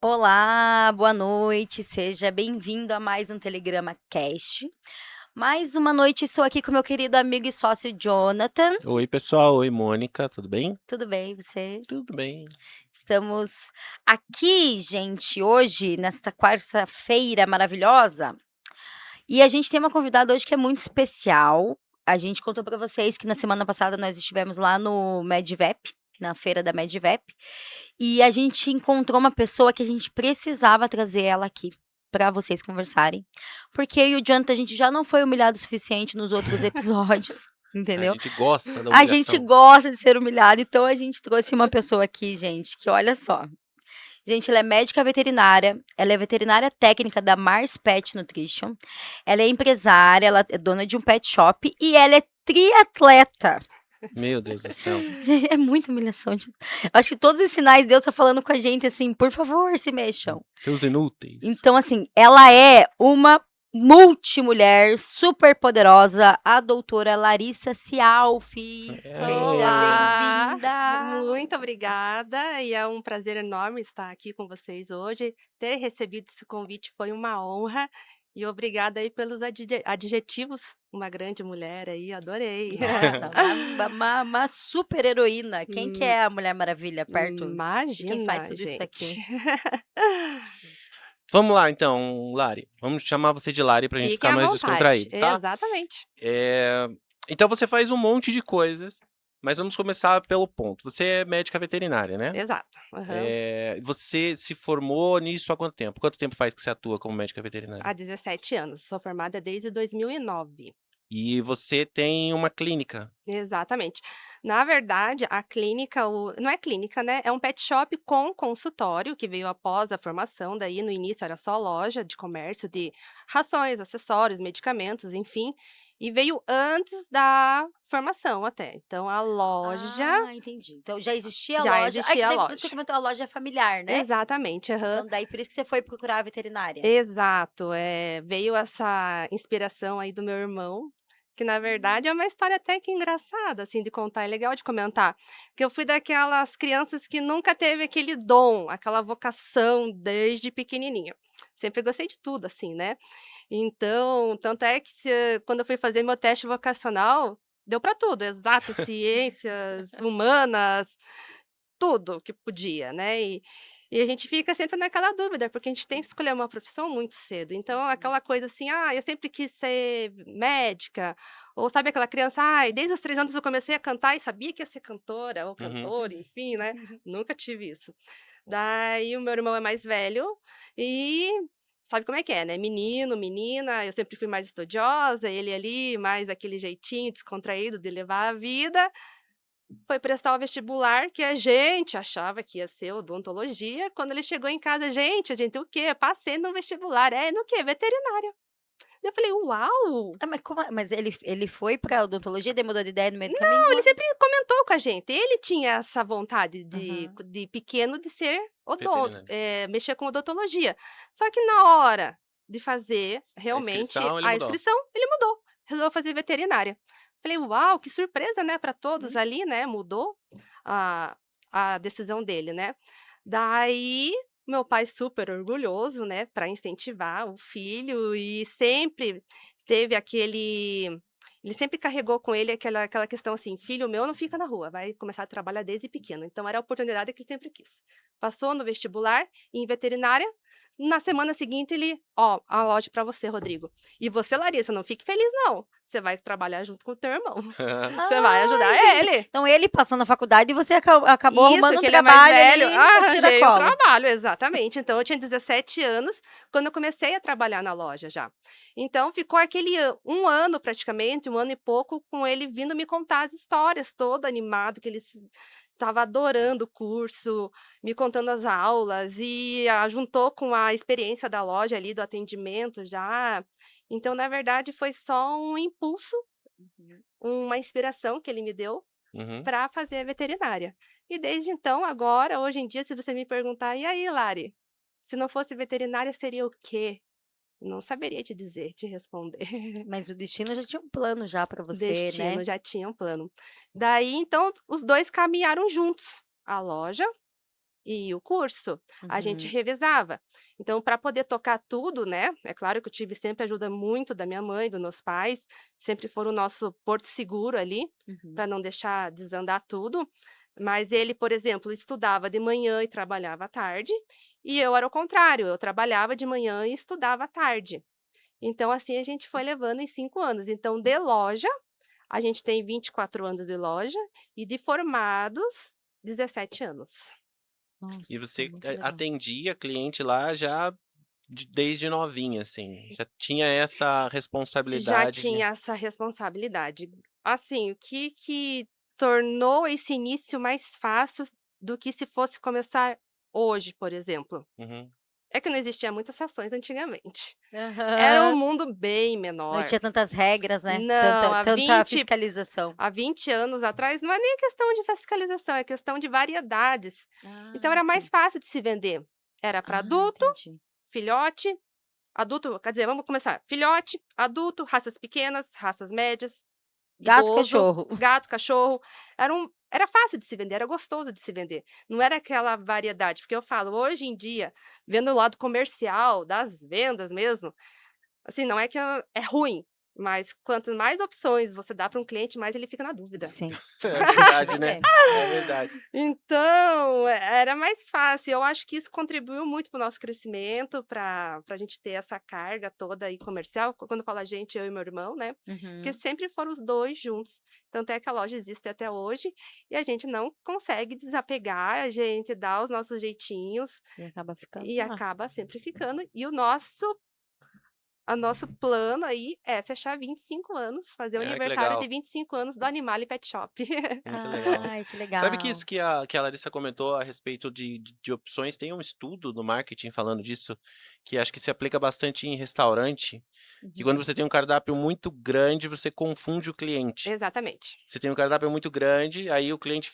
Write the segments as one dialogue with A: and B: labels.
A: Olá, boa noite, seja bem-vindo a mais um Telegrama Cast. Mais uma noite estou aqui com meu querido amigo e sócio Jonathan.
B: Oi, pessoal. Oi, Mônica. Tudo bem?
A: Tudo bem, você?
B: Tudo bem.
A: Estamos aqui, gente, hoje, nesta quarta-feira maravilhosa, e a gente tem uma convidada hoje que é muito especial. A gente contou para vocês que na semana passada nós estivemos lá no MedVep, na feira da MedVep, e a gente encontrou uma pessoa que a gente precisava trazer ela aqui para vocês conversarem, porque eu e o Jonathan a gente já não foi humilhado o suficiente nos outros episódios,
B: A
A: entendeu?
B: gente gosta da
A: A gente
B: humilhação.
A: gosta de ser humilhado, então a gente trouxe uma pessoa aqui, gente, que olha só. Gente, ela é médica veterinária, ela é veterinária técnica da Mars Pet Nutrition, ela é empresária, ela é dona de um pet shop e ela é triatleta.
B: Meu Deus do céu.
A: Gente, é muita humilhação. Acho que todos os sinais Deus tá falando com a gente assim, por favor, se mexam.
B: Seus inúteis.
A: Então, assim, ela é uma multimulher super poderosa, a doutora Larissa Cialfi. Seja
C: Olá,
A: bem-vinda.
C: muito obrigada e é um prazer enorme estar aqui com vocês hoje. Ter recebido esse convite foi uma honra e obrigada aí pelos adjetivos. Uma grande mulher aí, adorei.
A: Nossa, uma super heroína. Quem que
C: Hum,
A: é a Mulher Maravilha perto de quem faz
C: Imagina,
A: tudo isso aqui?
C: gente.
B: Vamos lá, então, Lari. Vamos chamar você de Lari pra gente
C: Fiquem
B: ficar
C: à
B: mais
C: vontade.
B: descontraído, tá?
C: Exatamente.
B: Então você faz um monte de coisas, mas vamos começar pelo ponto. Você é médica veterinária, né?
C: Exato. Aham.
B: Você se formou nisso há quanto tempo? Quanto tempo faz que você atua como médica veterinária?
C: Há 17 anos. Sou formada desde 2009.
B: E você tem uma clínica.
C: Exatamente. Na verdade, a clínica, não é clínica, né? É um pet shop com consultório que veio após a formação. Daí, no início, era só loja de comércio de rações, acessórios, medicamentos, enfim. E veio antes da formação até. Então, a loja
A: Ah, entendi. Então já existia a
C: já
A: loja. Ah, que
C: existia a
A: daí você
C: loja.
A: comentou a loja é familiar, né?
C: Exatamente, aham.
A: Então daí por isso que você foi procurar a veterinária.
C: Exato, veio essa inspiração aí do meu irmão, que na verdade é uma história até que engraçada, assim, de contar, é legal de comentar, porque eu fui daquelas crianças que nunca teve aquele dom, aquela vocação desde pequenininha. Sempre gostei de tudo, assim, né. Então, tanto é que quando eu fui fazer meu teste vocacional, deu para tudo, exatas, ciências, humanas, tudo que podia, né, e a gente fica sempre naquela dúvida, porque a gente tem que escolher uma profissão muito cedo, então aquela coisa assim: "Ah, eu sempre quis ser médica", ou sabe aquela criança: "Ai, desde os 3 anos eu comecei a cantar e sabia que ia ser cantora ou
B: Uhum.
C: cantor", enfim, né, nunca tive isso. Daí o meu irmão é mais velho e sabe como é que é, né, menino, menina, eu sempre fui mais estudiosa, ele ali mais aquele jeitinho descontraído de levar a vida. Foi prestar o vestibular que a gente achava que ia ser odontologia, quando ele chegou em casa: "Gente, a gente o quê? Passei no vestibular". "É, no quê?". "Veterinária". Eu falei: "Uau!".
A: Ah, mas ele foi pra odontologia, daí mudou de ideia no meio do caminho?
C: Não, ele sempre comentou com a gente, ele tinha essa vontade
A: Aham.
C: de pequeno de ser odonto,
B: Veterinária.
C: mexer com odontologia. Só que na hora de fazer
B: A
C: realmente
B: inscrição ele
C: a
B: mudou.
C: inscrição, ele mudou, resolveu fazer veterinária. Falei: "Uau, que surpresa, né, para
A: Hum.
C: todos ali, né", mudou a a decisão dele, né. Daí, meu pai super orgulhoso, né, para incentivar o filho e sempre teve aquele ele sempre carregou com ele aquela questão assim: "Filho meu não fica na rua, vai começar a trabalhar desde pequeno". Então era a oportunidade que ele sempre quis. Passou no vestibular em veterinária, na semana seguinte ele: "Ó, a loja para você, Rodrigo. E você, Larissa, não fique feliz não, você vai trabalhar junto com o teu irmão, você vai
A: Ah,
C: ajudar
A: entendi.
C: ele".
A: Então ele passou na faculdade e você acabou
C: Isso,
A: arrumando um
C: que ele é mais
A: trabalho
C: velho.
A: ali a
C: Arranjei um
A: tiracolo.
C: trabalho, exatamente. Então eu tinha 17 anos quando eu comecei a trabalhar na loja já. Então ficou aquele 1 ano praticamente, 1 ano e pouco, com ele vindo me contar as histórias, todo animado, que ele estava adorando o curso, me contando as aulas e juntou com a experiência da loja ali, do atendimento já. Então, na verdade, foi só um impulso,
A: Uhum.
C: uma inspiração que ele me deu
B: Uhum.
C: para fazer a veterinária. E desde então, agora, hoje em dia, se você me perguntar: "E aí, Lari, se não fosse veterinária, seria o quê?". Não saberia te dizer, te responder.
A: Mas o destino já tinha um plano já pra você, né?
C: Destino, já tinha um plano. Daí, então, os 2 caminharam juntos. A loja e o curso, a gente
A: Uhum.
C: revezava. Então, para poder tocar tudo, né, é claro que eu tive sempre ajuda muito da minha mãe, dos meus pais, sempre foram o nosso porto seguro ali,
A: Uhum.
C: para não deixar desandar tudo. Mas ele, por exemplo, estudava de manhã e trabalhava à tarde, e eu era o contrário, eu trabalhava de manhã e estudava à tarde. Então, assim, a gente foi levando em 5 anos. Então, de loja, a gente tem 24 anos de loja e de formados, 17 anos.
B: E
A: Nossa,
B: você
A: muito legal.
B: atendia cliente lá já desde novinha, assim, já tinha essa
C: Já
B: responsabilidade de
C: tinha essa responsabilidade. Assim, o que tornou esse início mais fácil do que se fosse começar hoje, por exemplo,
B: Uhum.
C: é que não existia muitas ações antigamente. Era um
A: Aham.
C: mundo bem
A: Não
C: menor.
A: tinha tantas regras, né,
C: Não,
A: tanta fiscalização.
C: há 20 anos atrás não é nem questão de fiscalização, é questão de variedades. Então
A: Ah,
C: era mais
A: sim.
C: fácil de se vender. Era para
A: Ah,
C: adulto,
A: entendi.
C: filhote, adulto, quer dizer, vamos começar, filhote, adulto, raças pequenas, raças médias,
A: Gato,
C: idoso,
A: cachorro.
C: gato, cachorro. Era fácil de se vender, era gostoso de se vender. Não era aquela variedade, porque eu falo, hoje em dia, vendo o lado comercial, das vendas mesmo, assim, não é que é ruim, mas quanto mais opções você dá para um cliente, mais ele fica na dúvida.
A: Sim,
B: É
A: mais difícil de
B: verdade, né,
A: vender.
B: é verdade.
C: Então, era mais fácil. Eu acho que isso contribuiu muito para o nosso crescimento, para a gente ter essa carga toda aí comercial. Quando eu falo a gente, eu e meu irmão, né? Porque
A: Uhum.
C: sempre foram os dois juntos. Tanto é que a loja existe até hoje e a gente não consegue desapegar, a gente dá os nossos jeitinhos
A: E acaba ficando
C: e
A: lá.
C: acaba sempre ficando. E o nosso plano aí é fechar 25 anos, fazer o
B: É, que
C: aniversário
B: legal,
C: de 25 anos do Animale Pet Shop.
B: muito legal.
A: Ai, que
B: Sabe que isso
A: legal.
B: que a Larissa comentou a respeito de opções, tem um estudo no marketing falando disso, que acho que se aplica bastante em restaurante, que quando
A: Uhum.
B: você tem um cardápio muito grande, você confunde o cliente.
C: Exatamente.
B: Você tem um cardápio muito grande, aí o cliente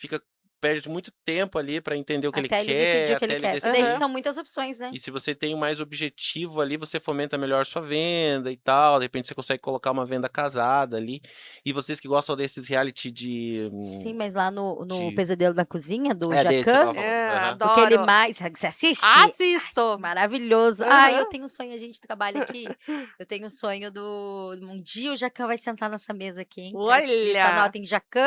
B: perde muito tempo ali para entender o que ele
A: Até ele
B: quer,
A: decidir o que ele
B: até ele
A: quer, porque daí
B: decidir.
C: Aham.
A: são muitas opções, né.
B: E se você tem mais objetivo ali, você fomenta melhor sua venda e tal, de repente você consegue colocar uma venda casada ali. E vocês que gostam desses reality
A: Sim, mas lá no
B: de
A: Pesadelo da Cozinha, do
B: é desse que eu
A: Jacquin,
B: estava falando. Aham.
A: o que ele
C: Adoro.
A: mais você assiste?
C: Assisto.
A: Maravilhoso. Ai, eu
C: Aham.
A: tenho um sonho, a gente trabalha aqui, eu tenho um sonho um dia o Jacquin vai sentar nessa mesa aqui, hein, tá escrito,
C: Olha,
A: anotem: "Jacquin,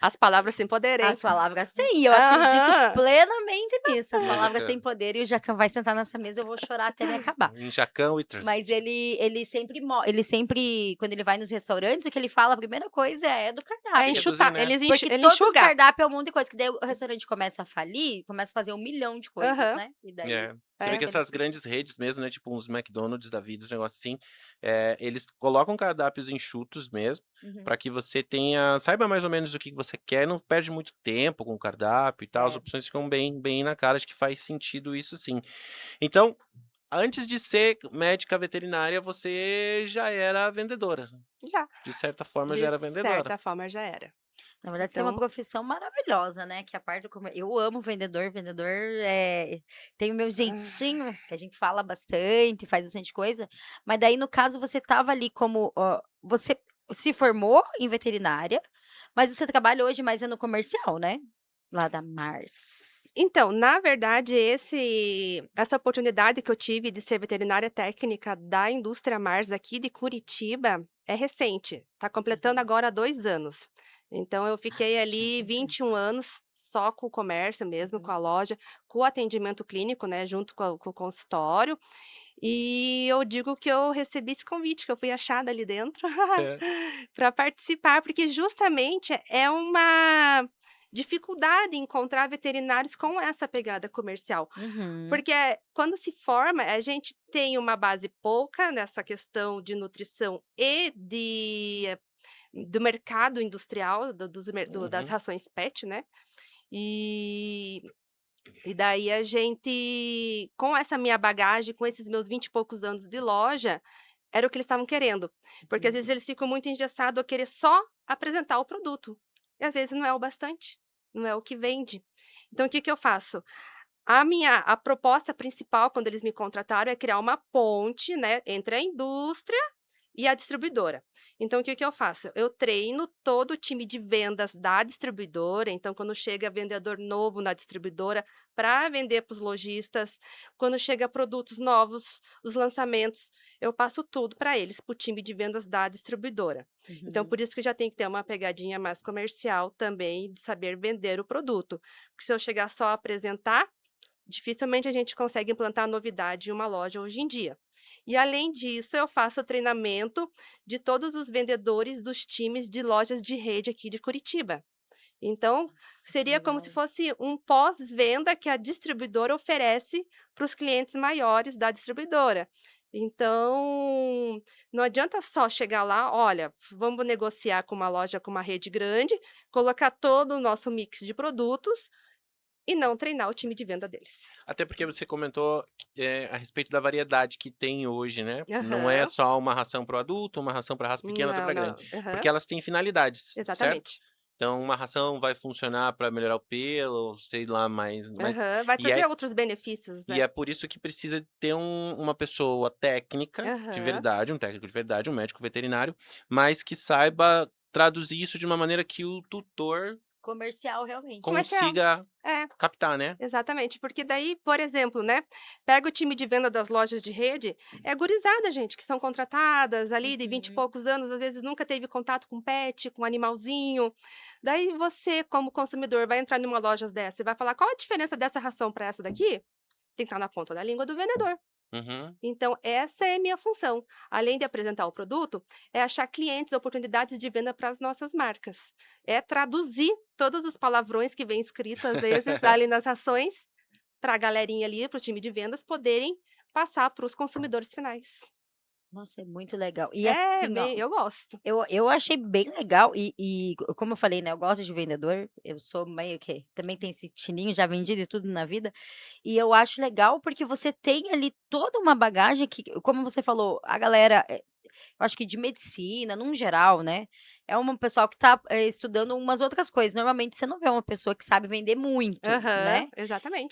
C: as palavras sem poder, hein.
A: as palavras têm", e eu acredito
C: Aham.
A: plenamente nisso, as
B: Boa,
A: palavras
B: Jacan.
A: têm poder e o Jacquin vai sentar nessa mesa, eu vou chorar até me acabar.
B: Em Jacan We
A: Mas
B: Trust.
A: ele sempre quando ele vai nos restaurantes, o que ele fala, a primeira coisa é do
C: É
A: cardápio.
B: Reduzir,
C: enxutar,
B: né?
A: Porque
C: ele
A: todos os
C: enxuga.
A: cardápios é um monte de coisa, que daí o restaurante começa a falir, começa a fazer 1 milhão de coisas,
C: Aham.
A: né, e daí
B: É. Você vê
A: tem
C: É.
B: que
A: aquele
B: essas grandes redes mesmo, né, tipo uns McDonald's da vida, uns negócios assim, eles colocam cardápios enxutos mesmo,
A: uhum,
B: para que você saiba mais ou menos o que você quer, não perde muito tempo com o cardápio e tal, as
A: é.
B: opções ficam bem na cara de que faz sentido isso sim. Então, antes de ser médica veterinária, você já era vendedora,
C: Já.
B: de certa forma já
C: De
B: era vendedora.
C: certa forma já era.
A: Na verdade, você é uma
C: Então
A: profissão maravilhosa, né, que a parte do eu amo vendedor, tem o meu
C: ah,
A: jeitinho, que a gente fala bastante, faz bastante coisa, mas daí no caso você estava ali como, você se formou em veterinária, mas você trabalha hoje mais é no comercial, né? Lá da Mars.
C: então, na verdade, essa oportunidade que eu tive de ser veterinária técnica da indústria Mars aqui de Curitiba é recente, está completando
A: Uhum.
C: agora 2 anos. Então eu
A: Ah,
C: fiquei
A: bastante
C: ali
A: tempo, né.
C: 21 anos só com o comércio mesmo, com
A: Uhum.
C: a loja, com o atendimento clínico, né, junto com o consultório, e eu digo que eu recebi esse convite, que eu fui achada ali dentro
B: É.
C: para participar, porque justamente é uma dificuldade encontrar veterinários com essa pegada comercial.
A: Uhum.
C: Porque quando se forma, a gente tem uma base pouca nessa questão de nutrição e do mercado industrial, das
B: Uhum.
C: rações PET, né? E, e daí a gente, com essa minha bagagem, com esses meus 20 e poucos anos de loja, era o que eles estavam querendo. Porque às
A: Uhum.
C: vezes eles ficam muito engessados a querer só apresentar o produto. E às vezes não é o bastante, não é o que vende. Então o que que eu faço? A proposta principal quando eles me contrataram é criar uma ponte, né, entre a indústria e a distribuidora. Então, o que que eu faço? Eu treino todo o time de vendas da distribuidora. Então, quando chega vendedor novo na distribuidora, para vender para os lojistas, quando chega produtos novos, os lançamentos, eu passo tudo para eles, para o time de vendas da distribuidora. Então,
A: Uhum.
C: por isso que já tem que ter uma pegadinha mais comercial também, de saber vender o produto. Porque se eu chegar só a apresentar, dificilmente a gente consegue implantar novidade em uma loja hoje em dia. E além disso, eu faço o treinamento de todos os vendedores dos times de lojas de rede aqui de Curitiba. Então,
A: Nossa, que
C: seria como se
A: legal.
C: fosse um pós-venda que a distribuidora oferece para os clientes maiores da distribuidora. Então, não adianta só chegar lá, olha, vamos negociar com uma loja, com uma rede grande, colocar todo o nosso mix de produtos e não treinar o time de venda deles.
B: Até porque você comentou, a respeito da variedade que tem hoje, né. Não é
C: Aham.
B: só uma ração para o adulto, uma ração para raça pequena, outra
C: Não,
B: para grande.
C: não. Aham.
B: Porque elas têm finalidades, certo?
C: Exatamente.
B: Então uma ração vai funcionar para melhorar o pelo, sei lá, mas
C: Aham. Vai
B: e
C: trazer
B: é
C: outros benefícios,
B: e
C: né.
B: é por isso que precisa ter uma pessoa técnica de
C: Aham.
B: verdade, um técnico de verdade, um médico veterinário, mas que saiba traduzir isso de uma maneira que o tutor
A: Comercial, realmente.
C: Comercial.
B: consiga
C: É.
B: captar, né.
C: Exatamente, porque daí, por exemplo, né, pega o time de venda das lojas de rede, é gurizada, gente, que são contratadas ali de 20 e
A: Uhum.
C: poucos anos, às vezes nunca teve contato com pet, com animalzinho. Daí você, como consumidor, vai entrar numa loja dessa e vai falar: "Qual a diferença dessa ração para essa daqui?" Tem que estar na ponta da língua do vendedor.
B: Uhum.
C: Então, essa é a minha função. Além de apresentar o produto, é achar clientes, oportunidades de venda para as nossas marcas. É traduzir todos os palavrões que vêm escrito, às vezes, ali nas ações, para a galerinha ali, para o time de vendas poderem passar para os consumidores finais.
A: Nossa, é muito legal. E
C: É,
A: assim, ó,
C: bem, eu gosto.
A: eu achei bem legal como eu falei, né, eu gosto de vendedor, eu sou meio que também tem esse tininho, já vendi de tudo na vida, e eu acho legal porque você tem ali toda uma bagagem que, como você falou, a galera, eu acho que de medicina, num geral, né, é um pessoal que tá, estudando umas outras coisas, normalmente você não vê uma pessoa que sabe vender muito,
C: Aham,
A: né.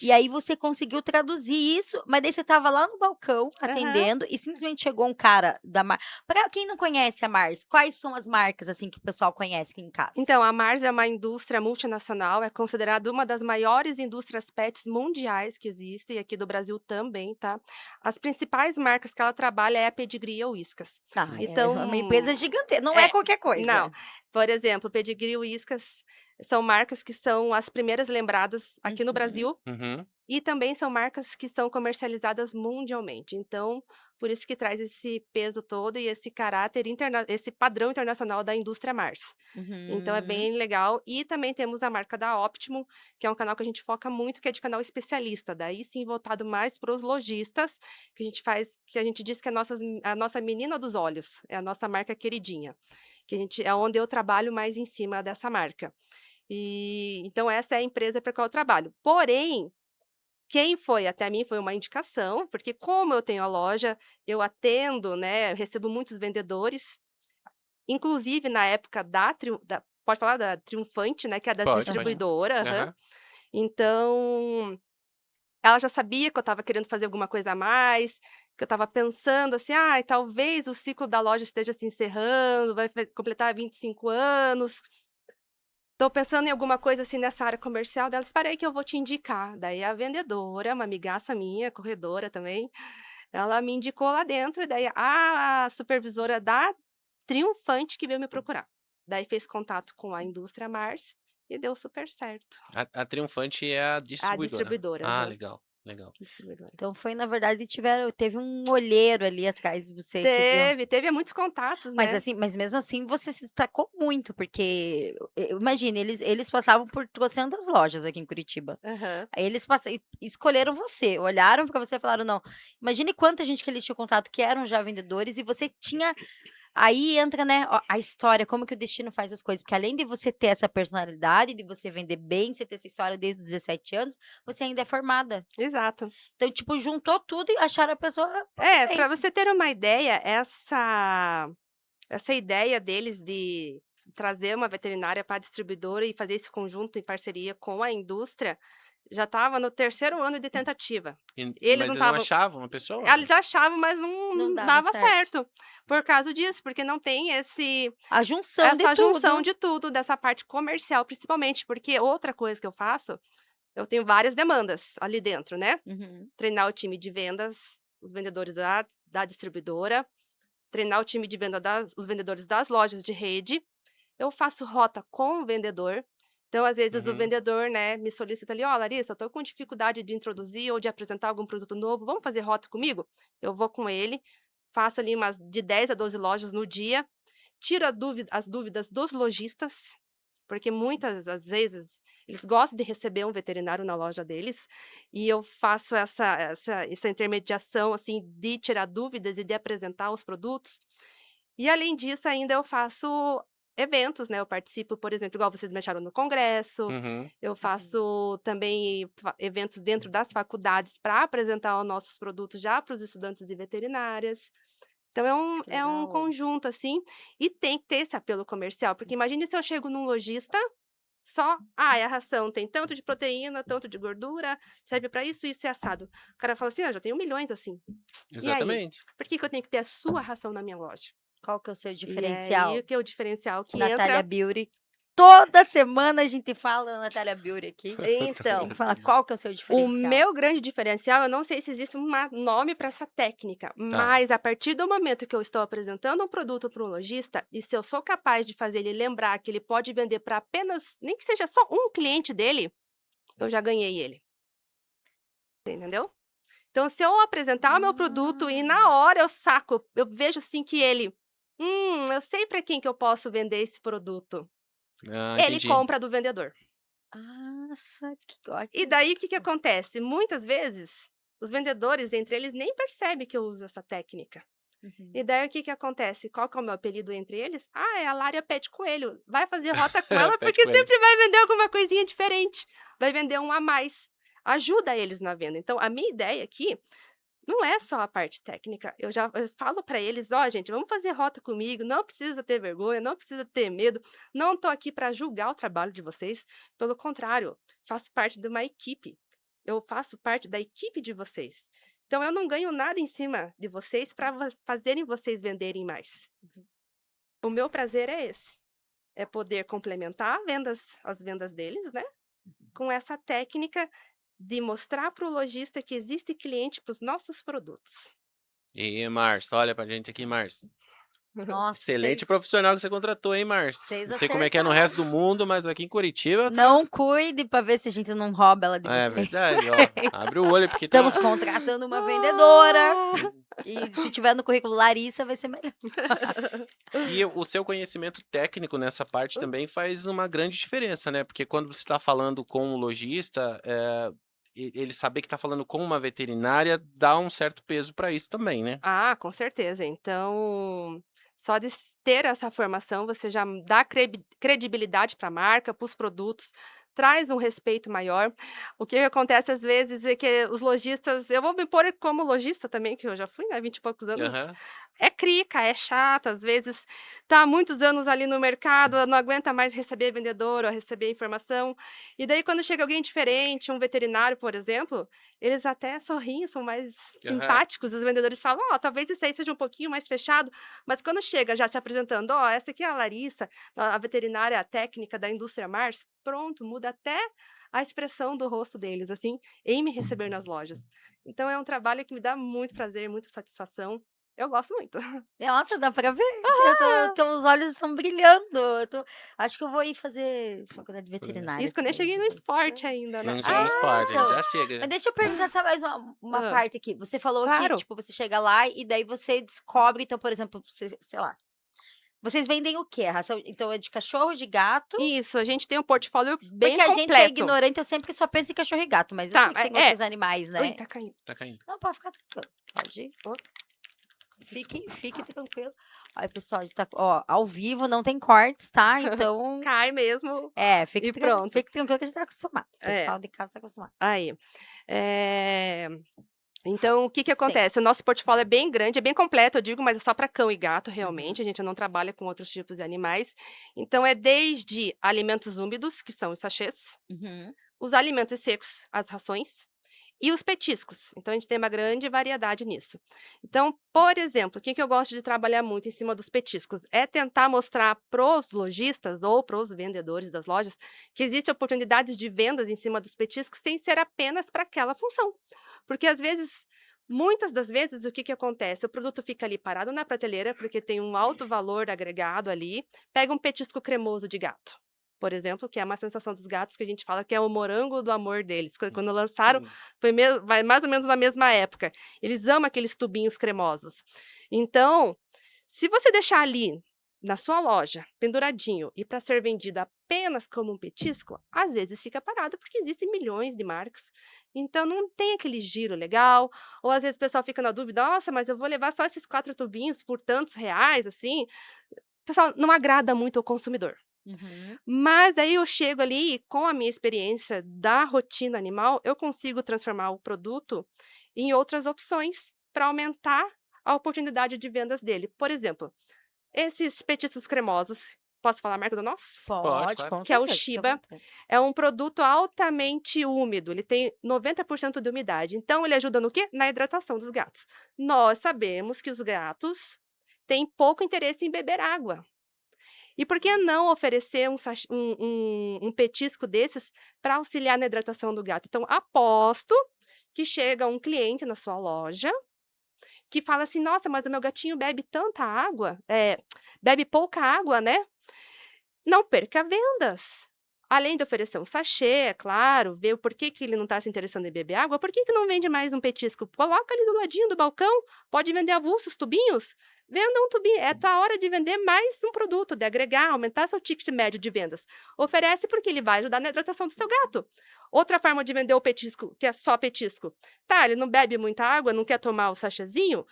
A: E
C: exatamente.
A: aí você conseguiu traduzir isso, mas daí você estava lá no balcão
C: Aham.
A: atendendo e simplesmente chegou um cara da Mar pra quem não conhece a Mars, quais são as marcas, assim, que o pessoal conhece aqui em casa?
C: Então, a Mars é uma indústria multinacional, é considerada uma das maiores indústrias pets mundiais que existem, aqui do Brasil também, tá. As principais marcas que ela trabalha é a Pedigree e a Whiskas.
A: Ah, é uma
C: Então
A: empresa gigante não é
C: é,
A: qualquer
C: não.
A: coisa.
C: Por exemplo, Pedigree e Whiskas são marcas que são as primeiras lembradas aqui no
A: Uhum.
C: Brasil,
B: Uhum.
C: e também são marcas que são comercializadas mundialmente, então, por isso que traz esse peso todo e esse caráter esse padrão internacional da indústria Mars. Então é
A: Uhum.
C: bem legal. E também temos a marca da Optimum, que é um canal que a gente foca muito, que é de canal especialista, daí sim voltado mais para os lojistas, que a gente diz que é a nossa menina dos olhos, é a nossa marca queridinha, que a gente é onde eu trabalho mais em cima dessa marca. E então essa é a empresa para qual eu trabalho. Porém, quem foi até mim foi uma indicação, porque como eu tenho a loja, eu atendo, né, eu recebo muitos vendedores, inclusive na época da pode falar da Triunfante, né, que é da
B: Pode, pode.
A: Aham.
C: distribuidora, aham.
B: Aham.
C: Então, ela já sabia que eu estava querendo fazer alguma coisa a mais, que eu estava pensando assim: "Ai, talvez o ciclo da loja esteja se encerrando, vai completar 25 anos. Tô pensando em alguma coisa, assim, nessa área comercial", dela: "Espera aí que eu vou te indicar". Daí a vendedora, uma amigaça minha, corredora também, ela me indicou lá dentro, e daí a supervisora da Triunfante que veio me procurar. Daí fez contato com a indústria Mars e deu super certo.
B: A Triunfante é a
C: A
B: distribuidora.
C: distribuidora,
B: Ah,
C: aham,
B: legal, legal.
C: distribuidora.
A: Então foi na verdade teve um olheiro ali atrás de você que viu.
C: Teve muitos contatos,
A: Mas
C: né.
A: assim, mas mesmo assim você se destacou muito, porque, imagina, eles passavam por trocentas lojas aqui em Curitiba.
C: Aham.
A: Aí eles escolheram você, olharam pra você e falaram: "Não". Imagine quanta gente que eles tinham contato que eram já vendedores e você tinha aí entra, né, a história, como que o destino faz as coisas, porque além de você ter essa personalidade, de você vender bem, você ter essa história desde os 17 anos, você ainda é formada.
C: Exato.
A: Então, tipo, juntou tudo e acharam a pessoa
C: É, para
A: perfeita.
C: você ter uma ideia, essa ideia deles de trazer uma veterinária para a distribuidora e fazer esse conjunto em parceria com a indústria, Já estava no 3º ano de tentativa.
B: E
C: Eles
B: mas
C: não
B: eles não
C: estavam
B: achavam a pessoa?
C: eles achavam, mas não
A: Não
C: não
A: dava
C: dava
A: certo.
C: certo, por causa disso, porque não tem
A: A junção de
C: essa junção
A: tudo.
C: de tudo, dessa parte comercial, principalmente, porque outra coisa que eu faço, eu tenho várias demandas ali dentro, né.
A: Uhum.
C: Treinar o time de vendas, os vendedores da distribuidora, treinar o time de venda os vendedores das lojas de rede. Eu faço rota com o vendedor. Então, às vezes, o
B: Uhum.
C: vendedor, né, me solicita ali: "Ó, Larissa, eu tô com dificuldade de introduzir ou de apresentar algum produto novo, vamos fazer rota comigo?". Eu vou com ele, faço ali umas de 10 a 12 lojas no dia, tiro as dúvidas dos lojistas, porque muitas das vezes eles gostam de receber um veterinário na loja deles, e eu faço essa intermediação, assim, de tirar dúvidas e de apresentar os produtos. E além disso, ainda eu faço eventos, né, eu participo, por exemplo, igual vocês me acharam no congresso,
B: Uhum.
C: eu faço também eventos dentro das faculdades para apresentar os nossos produtos já para os estudantes de veterinárias. Então
A: Nossa, que
C: é um
A: legal.
C: conjunto, assim, e tem que ter esse apelo comercial, porque imagine se eu chego num lojista só: "Ah, a ração tem tanto de proteína, tanto de gordura, serve para isso, isso e assado". O cara fala assim: "Ah, já tenho milhões assim. E aí?
B: Exatamente.
C: Por que que eu tenho que ter a sua ração na minha loja?".
A: Qual que é o seu
C: E é aí
A: diferencial?
C: que é o diferencial que
A: Natália
C: entra.
A: Beauty. Toda semana a gente fala da Natália Beauty aqui. Tem
C: Então,
A: que falar qual que é o seu
C: o
A: diferencial.
C: meu grande diferencial, eu não sei se existe um nome para essa técnica,
B: Tá.
C: mas a partir do momento que eu estou apresentando um produto para um lojista, e se eu sou capaz de fazer ele lembrar que ele pode vender para apenas, nem que seja só um cliente dele, eu já ganhei ele. Você entendeu? Então, se eu apresentar o meu produto e
A: Ah.
C: na hora eu saco, eu vejo assim que ele, eu sei para quem que eu posso vender esse produto.
B: Ah,
C: Ele
B: entendi.
C: compra do vendedor.
A: Nossa, que ó
C: E daí o que que acontece? Muitas vezes, os vendedores entre eles nem percebem que eu uso essa técnica.
A: Uhum.
C: E daí o que que acontece? Qual que é o meu apelido entre eles? Ah, é a Lária Pet Coelho. Vai fazer rota com ela
B: Pede
C: porque
B: com ele.
C: sempre vai vender alguma coisinha diferente. Vai vender um a mais. Ajuda eles na venda. Então, a minha ideia aqui não é só a parte técnica. Eu falo para eles: "Ó, gente, vamos fazer rota comigo, não precisa ter vergonha, não precisa ter medo, não tô aqui para julgar o trabalho de vocês, pelo contrário, faço parte de uma equipe. Eu faço parte da equipe de vocês. Então eu não ganho nada em cima de vocês para fazerem vocês venderem mais. O meu prazer é esse, é poder complementar as vendas deles, né, com essa técnica de mostrar para o lojista que existe cliente para os nossos produtos".
B: E Márcio, olha pra gente aqui, Márcio.
A: Nossa,
B: Excelente profissional que você contratou, hein, Márcio.
A: vocês
B: Não sei como é que é no
A: acertaram.
B: resto do mundo, mas aqui em Curitiba tá.
A: Não cuide para ver se a gente não rouba ela de
B: É
A: você.
B: verdade, ó. Abre o olho porque
A: Estamos
B: tá.
A: contratando uma vendedora
C: Ah!
A: e se tiver no currículo Larissa vai ser melhor.
B: E o seu conhecimento técnico nessa parte também faz uma grande diferença, né? Porque quando você está falando com o lojista, ele saber que está falando com uma veterinária dá um certo peso para isso também, né?
C: Ah, com certeza. Então, só de ter essa formação, você já dá credibilidade para a marca, para os produtos, traz um respeito maior. O que acontece às vezes é que os lojistas, eu vou me pôr como lojista também, que eu já fui, né, 20 e poucos anos,
B: Aham.
C: é crica, é chato, às vezes tá há muitos anos ali no mercado, não aguenta mais receber vendedor ou receber informação. E daí quando chega alguém diferente, um veterinário, por exemplo, eles até sorriem, são mais
B: Aham.
C: simpáticos, os vendedores falam: "Ó, talvez isso aí seja um pouquinho mais fechado", mas quando chega já se apresentando: "Ó, essa aqui é a Larissa, a veterinária técnica da indústria Mars", pronto, muda até a expressão do rosto deles, assim, em me receber nas lojas. Então é um trabalho que me dá muito prazer, muita satisfação. Eu gosto muito.
A: Nossa, dá pra ver. Teus olhos estão brilhando. Acho que eu vou ir fazer faculdade de veterinária
C: Isso que eu nem
A: também,
C: cheguei no
A: gente.
C: esporte ainda, né.
B: Não chega no
C: Ah,
B: esporte, a gente
A: Então,
B: já chega.
A: mas deixa eu perguntar só mais uma
C: hã.
A: parte aqui. Você falou que,
C: Claro.
A: tipo, você chega lá e daí você descobre, então, por exemplo, você, sei lá, vocês vendem o quê? A ração, então é de cachorro, de gato?
C: Isso, a gente tem um portfólio bem
A: Porque a gente que é
C: completo.
A: ignorante, eu sempre só penso em cachorro e gato, mas eu
C: Tá,
A: sei que tem
C: é.
A: outros animais,
C: Ui,
A: né?
C: tá caindo.
B: Tá caindo.
A: Não, pode ficar tranquilo. Pode ir. Fique tranquilo. Aí, pessoal, a gente tá, ó, ao vivo, não tem cortes, tá? Então,
C: Cai mesmo
A: fique,
C: e pronto.
A: fique tranquilo que a gente tá acostumado. O
C: É,
A: pessoal de casa tá acostumado.
C: aí. Eh, então o que que
A: Você tem.
C: acontece? O nosso portfólio é bem grande, é bem completo, eu digo, mas é só para cão e gato,
A: Uhum.
C: realmente, a gente não trabalha com outros tipos de animais. Então é desde alimentos úmidos, que são os sachês,
A: Uhum.
C: os alimentos secos, as rações, e os petiscos. Então, a gente tem uma grande variedade nisso. Então, por exemplo, o que eu gosto de trabalhar muito em cima dos petiscos? É tentar mostrar pros lojistas ou pros vendedores das lojas que existem oportunidades de vendas em cima dos petiscos sem ser apenas para aquela função. Porque, às vezes, muitas das vezes, o que acontece? O produto fica ali parado na prateleira, porque tem um alto valor agregado ali. Pega um petisco cremoso de gato, por exemplo, que é uma sensação dos gatos que a gente fala que é o morango do amor deles. Quando lançaram, vai mais ou menos na mesma época. Eles amam aqueles tubinhos cremosos. Então, se você deixar ali na sua loja, penduradinho, e para ser vendido apenas como um petisco, às vezes fica parado, porque existem milhões de marcas. Então, não tem aquele giro legal. Ou às vezes o pessoal fica na dúvida, nossa, mas eu vou levar só esses 4 tubinhos por tantos reais, assim. Pessoal, não agrada muito ao consumidor.
A: Uhum.
C: Mas aí eu chego ali e com a minha experiência da rotina animal, eu consigo transformar o produto em outras opções para aumentar a oportunidade de vendas dele. Por exemplo, esses petiscos cremosos, posso falar a marca do nosso?
B: Pode,
A: Pode,
B: claro.
A: com
C: Que é o
A: certeza, fica à
C: Shiba.
A: vontade.
C: É um produto altamente úmido, ele tem 90% de umidade. Então ele ajuda no quê? Na hidratação dos gatos. Nós sabemos que os gatos têm pouco interesse em beber água. E por que não oferecer um petisco desses para auxiliar na hidratação do gato? Então, aposto que chega um cliente na sua loja que fala assim: nossa, mas o meu gatinho bebe tanta água, bebe pouca água, né? Não perca vendas. Além de oferecer um sachê, é claro, ver o porquê que ele não está se interessando em beber água, por que não vende mais um petisco? Coloca ali do ladinho do balcão, pode vender avulsos, tubinhos. Venda um tubinho, é a tua hora de vender mais um produto, de agregar, aumentar seu ticket médio de vendas. Oferece porque ele vai ajudar na hidratação do seu gato. Outra forma de vender o petisco, que é só petisco. Tá, ele não bebe muita água, não quer tomar o sachêzinho,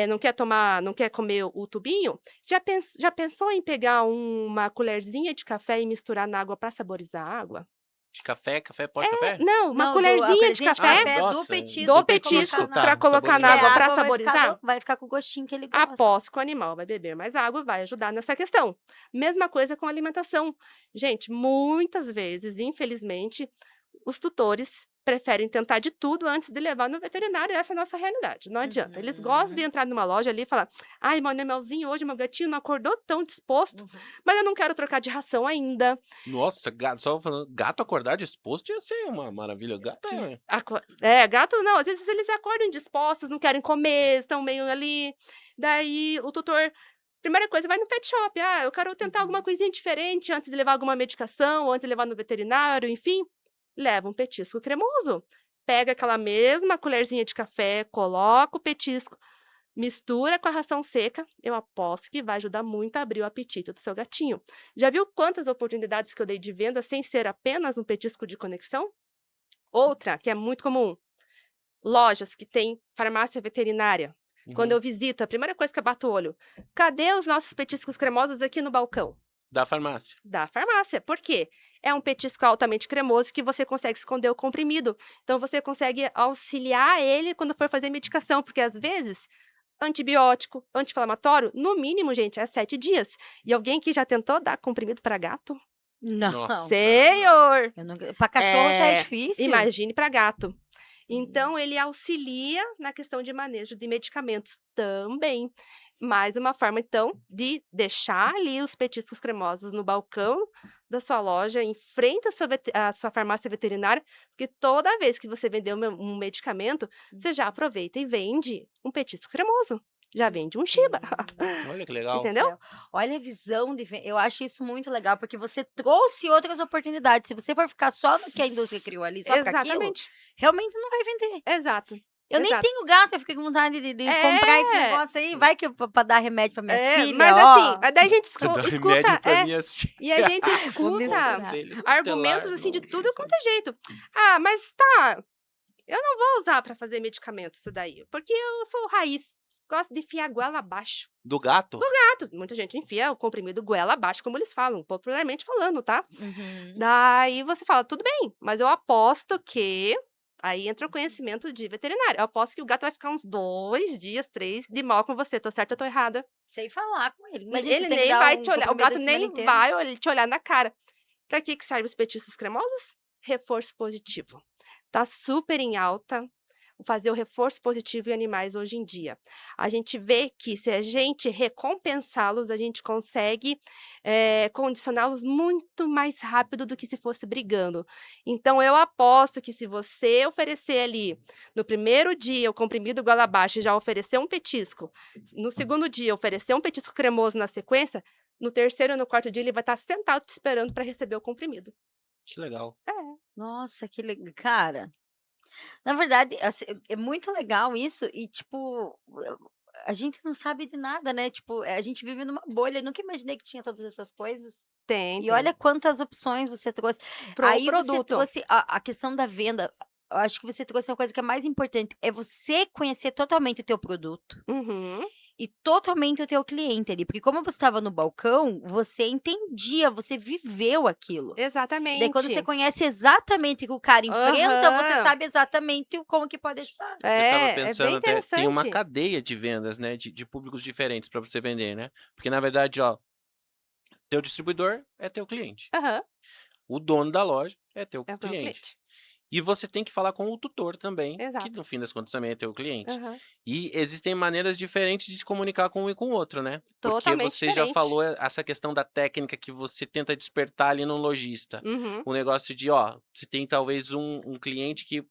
C: não quer comer o tubinho. Já pensou em pegar uma colherzinha de café e misturar na água para saborizar a água?
B: De café? Pode café?
C: Não, uma
A: Não, a
C: colherzinha de
A: colherzinha de
C: café
A: café do
B: nossa,
A: petisco
C: do
A: pra
C: petisco
A: colocar na
C: para
B: tá,
C: colocar na
A: Porque a
C: água para
A: água
C: saborizar.
A: vai ficar com o gostinho que ele gosta.
C: Aposto que o animal vai beber mais água e vai ajudar nessa questão. Mesma coisa com a alimentação. Gente, muitas vezes, infelizmente, os tutores preferem tentar de tudo antes de levar no veterinário. Essa é a nossa realidade. Não adianta. Eles gostam de
A: Uhum.
C: entrar numa loja ali e falar: ai, meu animalzinho hoje, meu gatinho não acordou tão disposto,
A: Uhum.
C: mas eu não quero trocar de ração ainda.
B: Nossa, gato, só falando, gato acordar disposto ia ser uma maravilha. Gato
C: Gato não, às vezes eles acordam indispostos, não querem comer, estão meio ali. Daí o tutor, primeira coisa, vai no pet shop. Ah, eu quero tentar alguma coisinha diferente antes de levar alguma medicação, antes de levar no veterinário, enfim. Leva um petisco cremoso. Pega aquela mesma colherzinha de café, coloca o petisco, mistura com a ração seca. Eu aposto que vai ajudar muito a abrir o apetite do seu gatinho. Já viu quantas oportunidades que eu dei de venda sem ser apenas um petisco de conexão? Outra, que é muito comum, lojas que têm farmácia veterinária. Quando eu visito, a primeira coisa que eu bato o olho, cadê os nossos petiscos cremosos aqui no balcão?
B: Da farmácia.
C: Da farmácia. Por quê? É um petisco altamente cremoso que você consegue esconder o comprimido. Então, você consegue auxiliar ele quando for fazer medicação, porque às vezes, antibiótico, anti-inflamatório, no mínimo, gente, é 7 dias. E alguém que já tentou dar comprimido para gato?
A: Não.
B: Nossa.
C: Senhor!
A: Pra cachorro já é
C: É,
A: difícil.
C: Imagine para gato. Então, ele auxilia na questão de manejo de medicamentos também. Mais uma forma, então, de deixar ali os petiscos cremosos no balcão da sua loja, em frente à sua farmácia veterinária, porque toda vez que você vender um medicamento, você já aproveita e vende um petisco cremoso. Já vende um Shiba.
B: Olha que legal.
C: Entendeu?
A: Céu. Olha a visão eu acho isso muito legal, porque você trouxe outras oportunidades. Se você for ficar só no que a indústria criou ali, só para aquilo,
C: Exatamente.
A: realmente não vai vender.
C: Exato.
A: Eu nem
C: Exato.
A: tenho gato, eu fiquei com vontade de comprar esse negócio aí. Vai que pra dar remédio para minhas filhas,
C: Mas
A: ó.
C: assim, daí a gente
B: Dá remédio
C: escuta.
B: pra minhas filhas.
C: E a gente escuta
A: misturar.
B: Conselho
C: argumentos
B: tutelar,
C: assim de
B: não,
C: tudo
B: não
C: quanto é jeito. Ah, mas tá, eu não vou usar pra fazer medicamento isso daí, porque eu sou raiz. Gosto de enfiar a goela abaixo.
B: Do gato?
C: Muita gente enfia o comprimido goela abaixo, como eles falam, popularmente falando, tá?
A: Uhum.
C: Daí você fala, tudo bem, mas eu aposto que. Aí entra o conhecimento de veterinário. Eu aposto que o gato vai ficar uns 2 dias, 3, de mal com você. Tô certa ou tô errada?
A: Sei falar com ele. Imagina
C: Ele
A: você tem que
C: nem
A: dar
C: vai
A: um
C: te olhar. O
A: comprimido
C: gato
A: assim ele
C: nem
A: inteiro.
C: vai te olhar na cara. Pra que servem os petiscos cremosos? reforço positivo. Tá super em alta fazer o reforço positivo em animais hoje em dia. A gente vê que se a gente recompensá-los, a gente consegue, condicioná-los muito mais rápido do que se fosse brigando. Então eu aposto que se você oferecer ali, no primeiro dia, o comprimido goela abaixo e já oferecer um petisco, no segundo dia oferecer um petisco cremoso na sequência, no terceiro e no quarto dia ele vai estar sentado te esperando para receber o comprimido.
B: Que legal.
C: É.
A: Nossa, que legal, cara. Na verdade, assim, é muito legal isso e, tipo, a gente não sabe de nada, né? Tipo, a gente vive numa bolha. Eu nunca imaginei que tinha todas essas coisas.
C: Tem,
A: E olha
C: tem.
A: quantas opções você trouxe.
C: Pro
A: Aí você
C: produto.
A: trouxe a questão da venda. Eu acho que você trouxe uma coisa que é mais importante, é você conhecer totalmente o teu produto
C: Uhum.
A: e totalmente o teu cliente ali, porque como você estava no balcão, você entendia, você viveu aquilo. E daí quando você
C: Exatamente.
A: conhece exatamente o que o cara enfrenta, você
C: Aham.
A: sabe exatamente como que pode ajudar.
B: Eu estava
C: É bem
B: pensando até, tem uma
C: interessante.
B: cadeia de vendas, né, de públicos diferentes para você vender, né? Porque na verdade, ó, teu distribuidor é teu cliente,
C: Aham.
B: o dono da loja é teu
C: É o meu
B: cliente.
C: cliente.
B: E você tem que falar com o tutor também, que
C: Exato.
B: no fim das contas também é teu cliente.
C: Aham.
B: E existem maneiras diferentes de se comunicar com um e com o outro, né? Porque
C: Totalmente
B: você já
C: diferente.
B: falou essa questão da técnica que você tenta despertar ali no lojista.
C: Uhum.
B: O negócio de, ó, você tem talvez um cliente que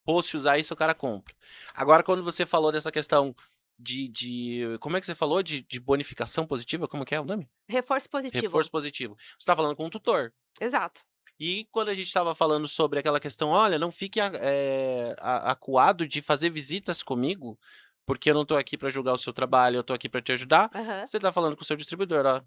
B: fosse usar isso, o cara compra. Agora, quando você falou dessa questão como é que você falou? De bonificação positiva? Como que é o nome?
C: Reforço positivo.
B: Reforço positivo. Você está falando com um tutor.
C: Exato.
B: E quando a gente estava falando sobre aquela questão, olha, não fique acuado de fazer visitas comigo, porque eu não estou aqui para julgar o seu trabalho, eu estou aqui para te ajudar.
C: Aham.
B: Você está falando com o seu distribuidor, ó.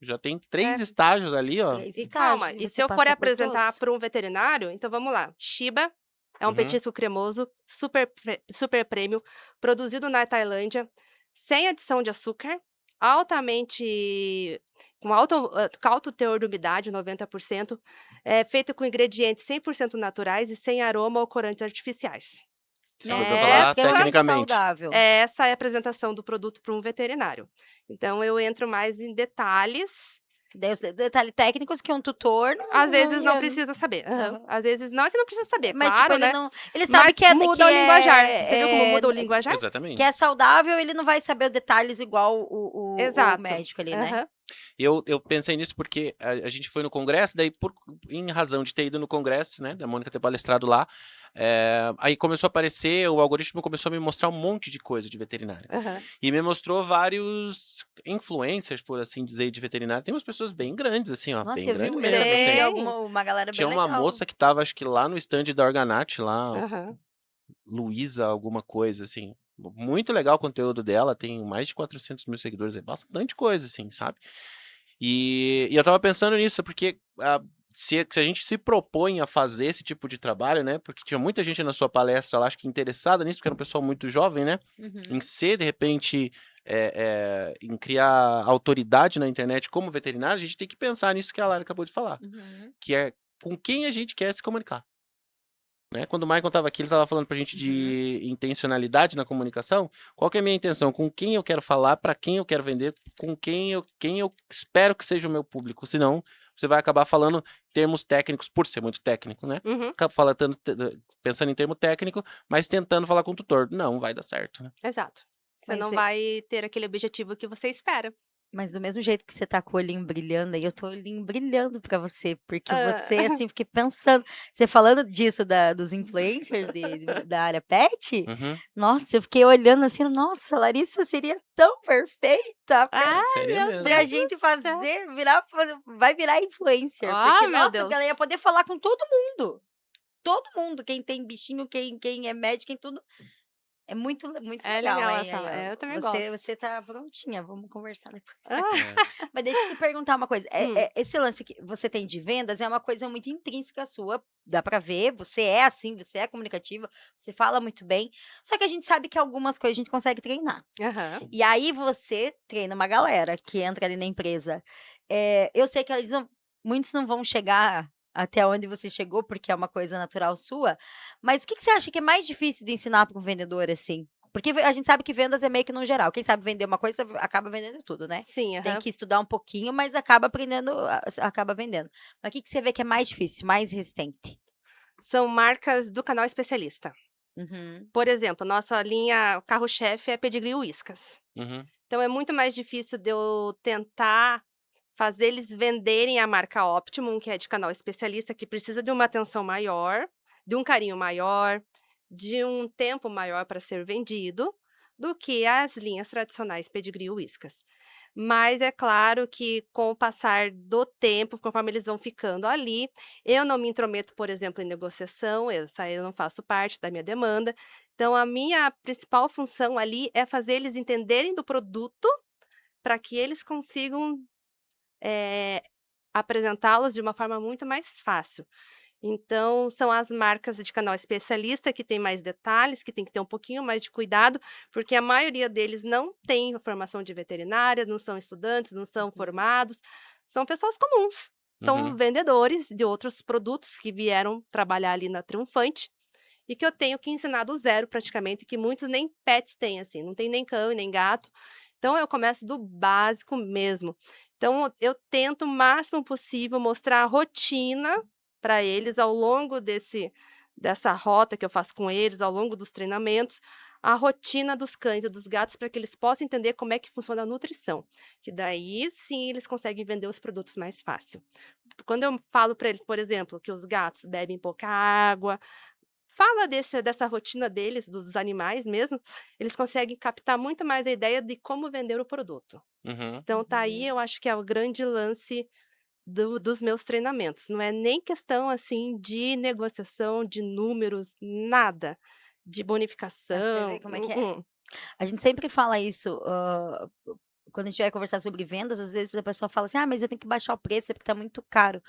B: Já tem 3
C: É.
B: estágios ali, ó.
A: 3
C: E calma,
A: estágios,
C: e se
A: você
C: eu for
A: passa por
C: apresentar
A: todos.
C: para um veterinário, então vamos lá. Shiba é um
B: Uhum.
C: petisco cremoso, super premium, produzido na Tailândia, sem adição de açúcar, altamente com alto teor de umidade, 90%, feito com ingredientes 100% naturais e sem aroma ou corantes artificiais.
B: Se for para
A: Nossa,
B: falar
A: extremamente
B: tecnicamente.
A: saudável.
C: Essa é a apresentação do produto para um veterinário. Então eu entro mais em detalhes.
A: Daí os detalhes técnicos que um tutor
C: Às vezes não
A: ia.
C: precisa saber. Aham.
A: Aham.
C: Às vezes não é que não precisa saber,
A: Mas, tipo,
C: claro,
A: ele
C: né,
A: não ele sabe
C: mas
A: que é
C: muda o linguajar. Você viu como muda o
A: é
C: linguajar?
A: que
B: Exatamente.
A: é saudável, ele não vai saber os detalhes igual o
C: Exato.
A: médico ali, né.
C: Aham.
B: Eu pensei nisso porque a gente foi no congresso, daí em razão de ter ido no congresso, né, da Mônica ter palestrado lá, aí começou a aparecer, o algoritmo começou a me mostrar um monte de coisa de veterinária.
C: Aham.
B: E me mostrou vários influencers, por assim dizer, de veterinária. Tem umas pessoas bem grandes, assim, ó,
A: Nossa,
B: bem
A: eu
B: grande
A: vi
B: mesmo, assim.
C: Tem.
A: uma galera bem
B: Tinha uma
A: legal.
B: moça que estava, acho que lá no stand da Organat, lá,
C: Aham.
B: Luísa alguma coisa, assim. Muito legal o conteúdo dela, tem mais de 400 mil seguidores, é bastante coisa, assim, sabe? E eu tava pensando nisso, porque se a gente se propõe a fazer esse tipo de trabalho, né? Porque tinha muita gente na sua palestra lá, acho que interessada nisso, porque era um pessoal muito jovem, né? Em
A: Uhum.
B: ser, de repente, em criar autoridade na internet como veterinário, a gente tem que pensar nisso que a Lara acabou de falar,
A: Uhum.
B: que é com quem a gente quer se comunicar. Né? Quando o Michael estava aqui, ele estava falando pra gente
A: Uhum.
B: de intencionalidade na comunicação. Qual que é a minha intenção? Com quem eu quero falar, para quem eu quero vender, com quem eu espero que seja o meu público. Senão, você vai acabar falando termos técnicos, por ser muito técnico, né?
C: Uhum.
B: Acaba pensando em termo técnico, mas tentando falar com o tutor. Não vai dar certo, né?
C: Exato. Você
A: Mas
C: não vai ter aquele objetivo que você espera.
A: Mas do mesmo jeito que você tá com o olhinho brilhando aí, eu tô o olhinho brilhando pra você, porque
C: Hã.
A: você, assim, fiquei pensando, você falando disso dos influencers da área pet,
B: Uhum.
A: nossa, eu fiquei olhando assim, nossa, Larissa seria tão perfeita
C: Ai,
B: Seria
C: meu
B: mesmo.
A: pra
C: Deus
A: gente
C: do céu.
A: vai virar influencer,
C: Ah,
A: porque,
C: meu
A: nossa,
C: Deus.
A: ela ia poder falar com todo mundo, quem tem bichinho, quem é médico, quem tudo. É muito
C: É
A: legal,
C: legal
A: hein,
C: essa
A: aí, ó,
C: eu também
A: você
C: gosto.
A: você tá prontinha, vamos conversar depois.
C: Ah.
B: É.
A: Mas deixa eu te perguntar uma coisa,
C: Hum.
A: esse lance que você tem de vendas é uma coisa muito intrínseca sua, dá pra ver, você é assim, você é comunicativa, você fala muito bem, só que a gente sabe que algumas coisas a gente consegue treinar.
C: Aham.
A: E aí você treina uma galera que entra ali na empresa. Eu sei que muitos não vão chegar até onde você chegou, porque é uma coisa natural sua, mas o que que você acha que é mais difícil de ensinar para um vendedor, assim? Porque a gente sabe que vendas é meio que no geral. Quem sabe vender uma coisa acaba vendendo tudo, né?
C: Sim,
A: Tem
C: aham.
A: que estudar um pouquinho, mas acaba aprendendo, acaba vendendo. Mas o que que você vê que é mais difícil, mais resistente?
C: São marcas do canal especialista.
A: Uhum.
C: Por exemplo, nossa linha carro-chefe é Pedigree Whiskas.
B: Uhum.
C: Então é muito mais difícil de eu tentar fazer eles venderem a marca Optimum, que é de canal especialista, que precisa de uma atenção maior, de um carinho maior, de um tempo maior para ser vendido, do que as linhas tradicionais Pedigree e Whiskas. Mas é claro que com o passar do tempo, conforme eles vão ficando ali, eu não me intrometo, por exemplo, em negociação, essa eu não faço parte da minha demanda. Então a minha principal função ali é fazer eles entenderem do produto para que eles consigam eh, apresentá-los de uma forma muito mais fácil. Então, são as marcas de canal especialista que tem mais detalhes, que tem que ter um pouquinho mais de cuidado, porque a maioria deles não tem formação de veterinária, não são estudantes, não são
A: Uhum.
C: formados, são pessoas comuns. São
B: Uhum.
C: vendedores de outros produtos que vieram trabalhar ali na Triunfante e que eu tenho que ensinar do zero praticamente, que muitos nem pets têm, assim, não tem nem cão e nem gato. Então eu começo do básico mesmo. Então eu tento o máximo possível mostrar a rotina para eles ao longo dessa rota que eu faço com eles, ao longo dos treinamentos, a rotina dos cães e dos gatos para que eles possam entender como é que funciona a nutrição, que daí sim eles conseguem vender os produtos mais fácil. Quando eu falo para eles, por exemplo, que os gatos bebem pouca água, fala dessa rotina deles, dos animais mesmo, eles conseguem captar muito mais a ideia de como vender o produto.
B: Uhum.
C: Então tá aí,
A: Uhum.
C: eu acho que é o grande lance dos meus treinamentos, não é nem questão, assim, de negociação, de números, nada, de
A: Pra você ver
C: bonificação,
A: como é que é. A gente sempre fala isso, quando a gente vai conversar sobre vendas, às vezes a pessoa fala assim: "Ah, mas eu tenho que baixar o preço, é porque tá muito caro".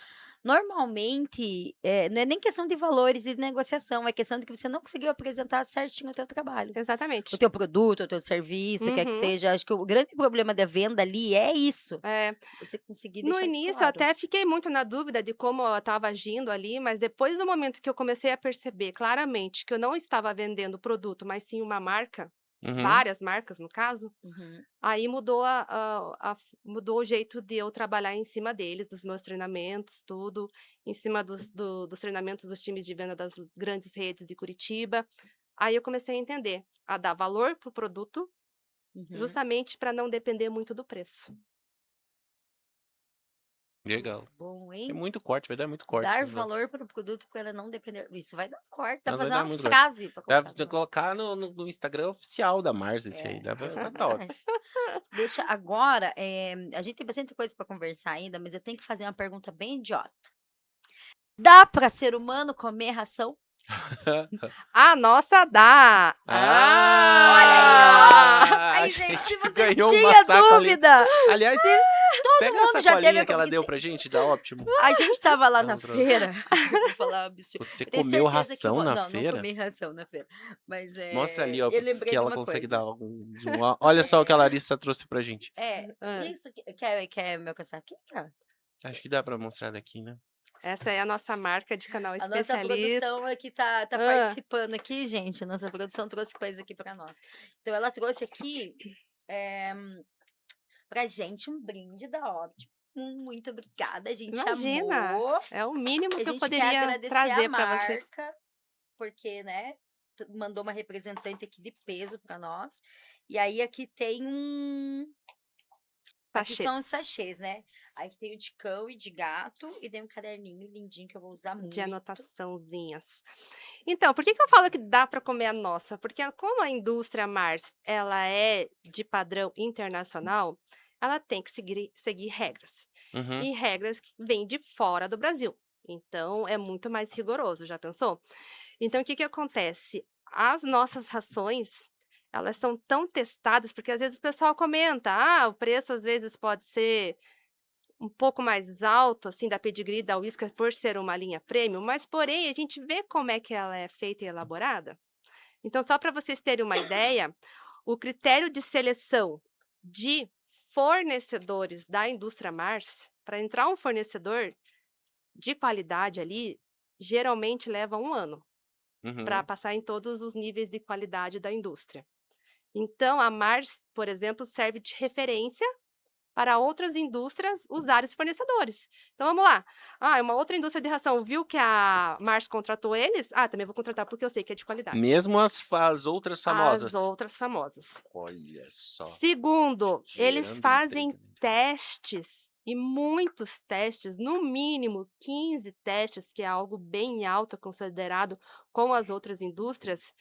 A: Normalmente, não é nem questão de valores e de negociação, é questão de que você não conseguiu apresentar certinho o teu trabalho. O
C: Exatamente.
A: teu produto, o teu serviço, o que é que
C: Uhum.
A: seja. Acho que o grande problema da venda ali é isso,
C: É.
A: você conseguir
C: No
A: deixar isso
C: início eu
A: claro.
C: até fiquei muito na dúvida de como eu estava agindo ali, mas depois do momento que eu comecei a perceber claramente que eu não estava vendendo produto, mas sim uma marca,
B: Uhum.
C: várias marcas no caso,
A: Uhum.
C: aí mudou mudou o jeito de eu trabalhar em cima deles, dos meus treinamentos, tudo, em cima dos treinamentos dos times de venda das grandes redes de Curitiba. Aí eu comecei a entender, a dar valor para o produto,
A: Uhum.
C: justamente para não depender muito do preço.
B: Legal.
A: Bom,
B: É
A: hein?
B: muito corte, vai dar muito corte.
A: Dar valor para o produto para não depender, isso vai dar corte, dá
B: Mas
A: pra
B: vai
A: fazer
B: dar
A: uma
B: muito corte.
A: frase para
B: Dá
A: colocar no
B: pra
A: nosso.
B: colocar no Instagram oficial da Mars esse aí,
A: É,
B: dá pra tá top.
A: exatamente. Deixa agora, a gente tem bastante coisa para conversar ainda, mas eu tenho que fazer uma pergunta bem idiota. Dá para ser humano comer ração?
C: A nossa dá!
A: Olha aí, ó!
B: Ah! A
A: Aí, gente, se
B: gente
A: você
B: ganhou uma
A: tinha
B: sacolinha.
A: dúvida,
B: Aliás,
A: se todo
B: pega a
A: mundo já teve
B: sacolinha
A: a
B: que ela
A: porque
B: deu pra gente da Optimo.
A: a gente estava lá na
B: Não, trouxe.
A: feira, eu vou falar um absurdo,
B: Você
A: eu tenho
B: comeu
A: certeza que
B: ração na
A: não
B: feira?
A: comi ração na feira, mas,
B: Mostra ali, ó,
A: eu
B: que
A: lembrei de
B: ela
A: uma
B: consegue dar
A: coisa.
B: algum zoom. Ó, olha só o que a Larissa trouxe pra gente.
C: Hã.
A: Isso que quer meu casaquinho, cara?
B: Acho que dá pra mostrar daqui, né?
C: Essa é a nossa marca de canal
A: A nossa
C: especialista.
A: produção aqui tá
C: Hã.
A: participando aqui, gente, nossa produção trouxe coisa aqui pra nós. Então ela trouxe aqui, eh, pra gente um brinde da Ótimo. Muito obrigada, a gente
C: Imagina,
A: amou.
C: é o mínimo
A: A
C: que eu
A: gente quer
C: poderia
A: agradecer a
C: trazer para vocês.
A: marca, porque, né, mandou uma representante aqui de peso pra nós. E aí aqui tem aqui são os
C: Sachês
A: sachês, né. Aí tem o de cão e de gato, e tem um caderninho lindinho que eu vou usar
C: de
A: muito.
C: anotaçãozinhas. Então, por que que eu falo que dá para comer a nossa? Porque como a indústria Mars, ela é de padrão internacional, ela tem que seguir regras.
B: Uhum.
C: E regras que vêm de fora do Brasil. Então, é muito mais rigoroso, já pensou? Então, o que que acontece? As nossas rações, elas são tão testadas, porque às vezes o pessoal comenta, o preço às vezes pode ser um pouco mais alto, assim, da Pedigree, da Whiskas, por ser uma linha premium, mas porém a gente vê como é que ela é feita e elaborada. Então, só para vocês terem uma ideia, o critério de seleção de fornecedores da indústria Mars, para entrar um fornecedor de qualidade ali, geralmente leva 1 ano para
B: Uhum.
C: passar em todos os níveis de qualidade da indústria. Então, a Mars, por exemplo, serve de referência para outras indústrias usarem os fornecedores. Então vamos lá. Uma outra indústria de ração viu que a Mars contratou eles? Também vou contratar porque eu sei que é de qualidade.
B: Mesmo as outras
C: As
B: famosas.
C: outras famosas.
B: Olha só.
C: Segundo, eles
B: Gerando
C: fazem
B: intriga.
C: testes, e muitos testes, no mínimo 15 testes, que é algo bem alto considerado com as outras indústrias,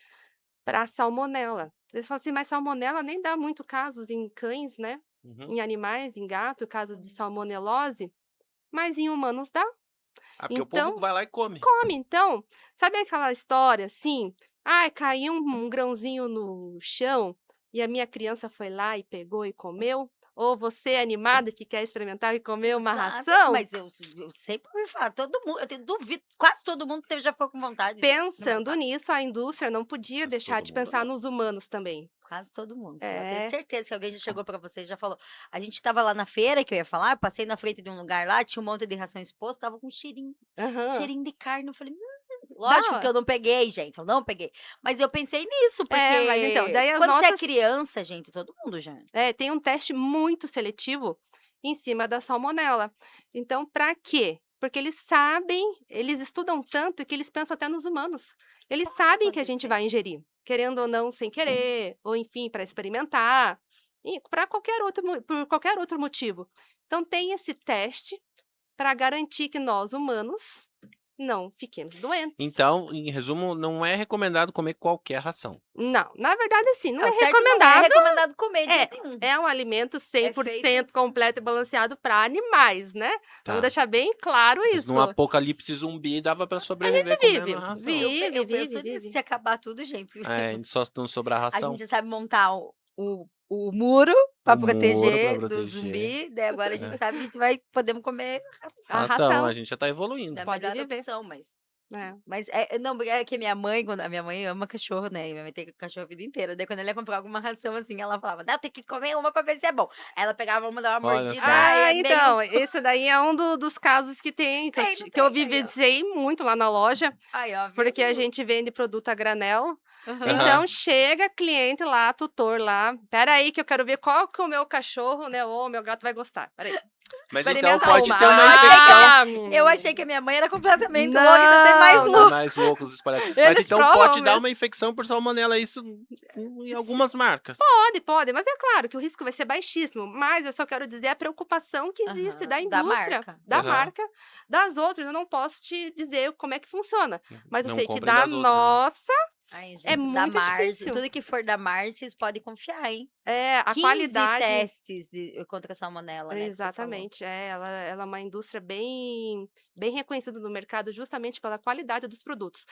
C: para salmonela. Eles falam assim, mas salmonela nem dá muito casos em cães, né?
B: Uhum.
C: Em animais, em gato, casos de salmonelose, mas em humanos dá.
B: Porque o povo
C: Então,
B: vai lá e come.
C: come. Então, sabe aquela história assim? Caiu um grãozinho no chão e a minha criança foi lá e pegou e comeu? Ou você, animado, que quer experimentar e comer uma
A: Exato,
C: ração?
A: mas eu sempre ouvi falar, todo mundo, duvido, quase todo mundo já ficou com vontade de
C: Pensando
A: experimentar.
C: nisso, a indústria não podia
B: Mas
C: deixar
B: todo
C: de
B: mundo
C: pensar
B: não.
C: nos humanos também.
A: Quase todo mundo, sim. Eu tenho
C: É.
A: certeza que alguém já chegou pra você e já falou. A gente estava lá na feira, que eu ia falar, passei na frente de um lugar lá, tinha um monte de ração exposta, tava com cheirinho,
C: Aham.
A: cheirinho de carne. Eu falei,
C: Da
A: lógico que
C: hora.
A: eu não peguei, gente, eu não peguei. Mas eu pensei nisso,
C: Mas então,
A: porque
C: daí as
A: quando você é
C: nossas.
A: criança, gente, todo mundo já.
C: Tem um teste muito seletivo em cima da salmonela. Então, para quê? Porque eles sabem, eles estudam tanto que eles pensam até nos humanos. Eles
A: Pode
C: sabem que a gente
A: acontecer.
C: vai ingerir, querendo ou não, sem querer, ou enfim, para experimentar, e para por qualquer outro motivo. Então, tem esse teste para garantir que nós, humanos, não fiquemos doentes.
B: Então, em resumo, não é recomendado comer qualquer ração.
C: Não, na verdade, assim, não é
A: O certo não é
C: recomendado.
A: recomendado comer de jeito nenhum.
C: É um alimento
A: É
C: 100%
A: feito assim.
C: completo e balanceado para animais, né?
B: Tá.
C: Vamos deixar bem claro
B: Mas
C: isso.
B: num apocalipse zumbi dava pra
C: A
B: sobreviver
C: gente
B: comendo
C: vive,
B: a ração.
A: Eu penso nisso,
C: vive.
A: se acabar tudo, gente.
B: Só não sobrar
A: A
B: ração.
A: gente sabe montar o muro pra
B: O muro pra
A: proteger do
B: proteger.
A: zumbi, daí agora a gente
B: É.
A: sabe que a gente vai podemos comer
C: A
B: Ração,
C: ração
B: a gente já tá evoluindo.
A: da
C: pode
A: melhor
C: viver.
A: opção, mas
C: É.
A: não, é que minha mãe, quando a minha mãe ama cachorro, né, e minha mãe tem cachorro a vida inteira, daí quando ela ia comprar alguma ração, assim, ela falava: "Não, tem que comer uma pra ver se é bom". Aí ela pegava uma, dava uma
B: Olha
A: mordida,
B: só.
A: é meio
C: Então, esse daí é um dos casos que tem,
A: tem, não
C: que eu
A: tem, aí ó.
C: vivenciei muito lá na loja,
A: Aí ó,
C: porque a
A: viu?
C: gente vende produto a granel.
A: Aham.
C: Então chega cliente lá, tutor lá, espera aí que eu quero ver qual que o meu cachorro, né, ou o meu gato vai gostar. Espera aí.
B: Mas então
C: Experimenta
B: pode
C: uma.
B: ter uma
A: Eu achei que
B: infecção.
A: Eu achei que a minha mãe era completamente louca, então tem mais
C: Não,
B: Tem
A: louco.
B: mais loucos espalhados. Mas
C: Eles
B: então
C: provam
B: pode dar
C: mesmo.
B: uma infecção por salmonela, isso em algumas marcas.
C: Pode, mas é claro que o risco vai ser baixíssimo, mas eu só quero dizer a preocupação que existe da
A: Aham, da
C: indústria,
A: marca.
C: da
B: Aham.
C: marca, das outras. Eu não posso te dizer como é que funciona, mas eu
B: Não
C: sei que
B: comprem
C: da
B: das outras, né?
C: nossa
A: Ai, gente,
C: é
A: da
C: muito
A: Mars,
C: difícil.
A: tudo que for da Mars, vocês podem confiar, hein.
C: A
A: 15
C: qualidade.
A: testes contra a salmonela, né, que você falou.
C: Exatamente, ela é uma indústria bem reconhecida no mercado justamente pela qualidade dos produtos.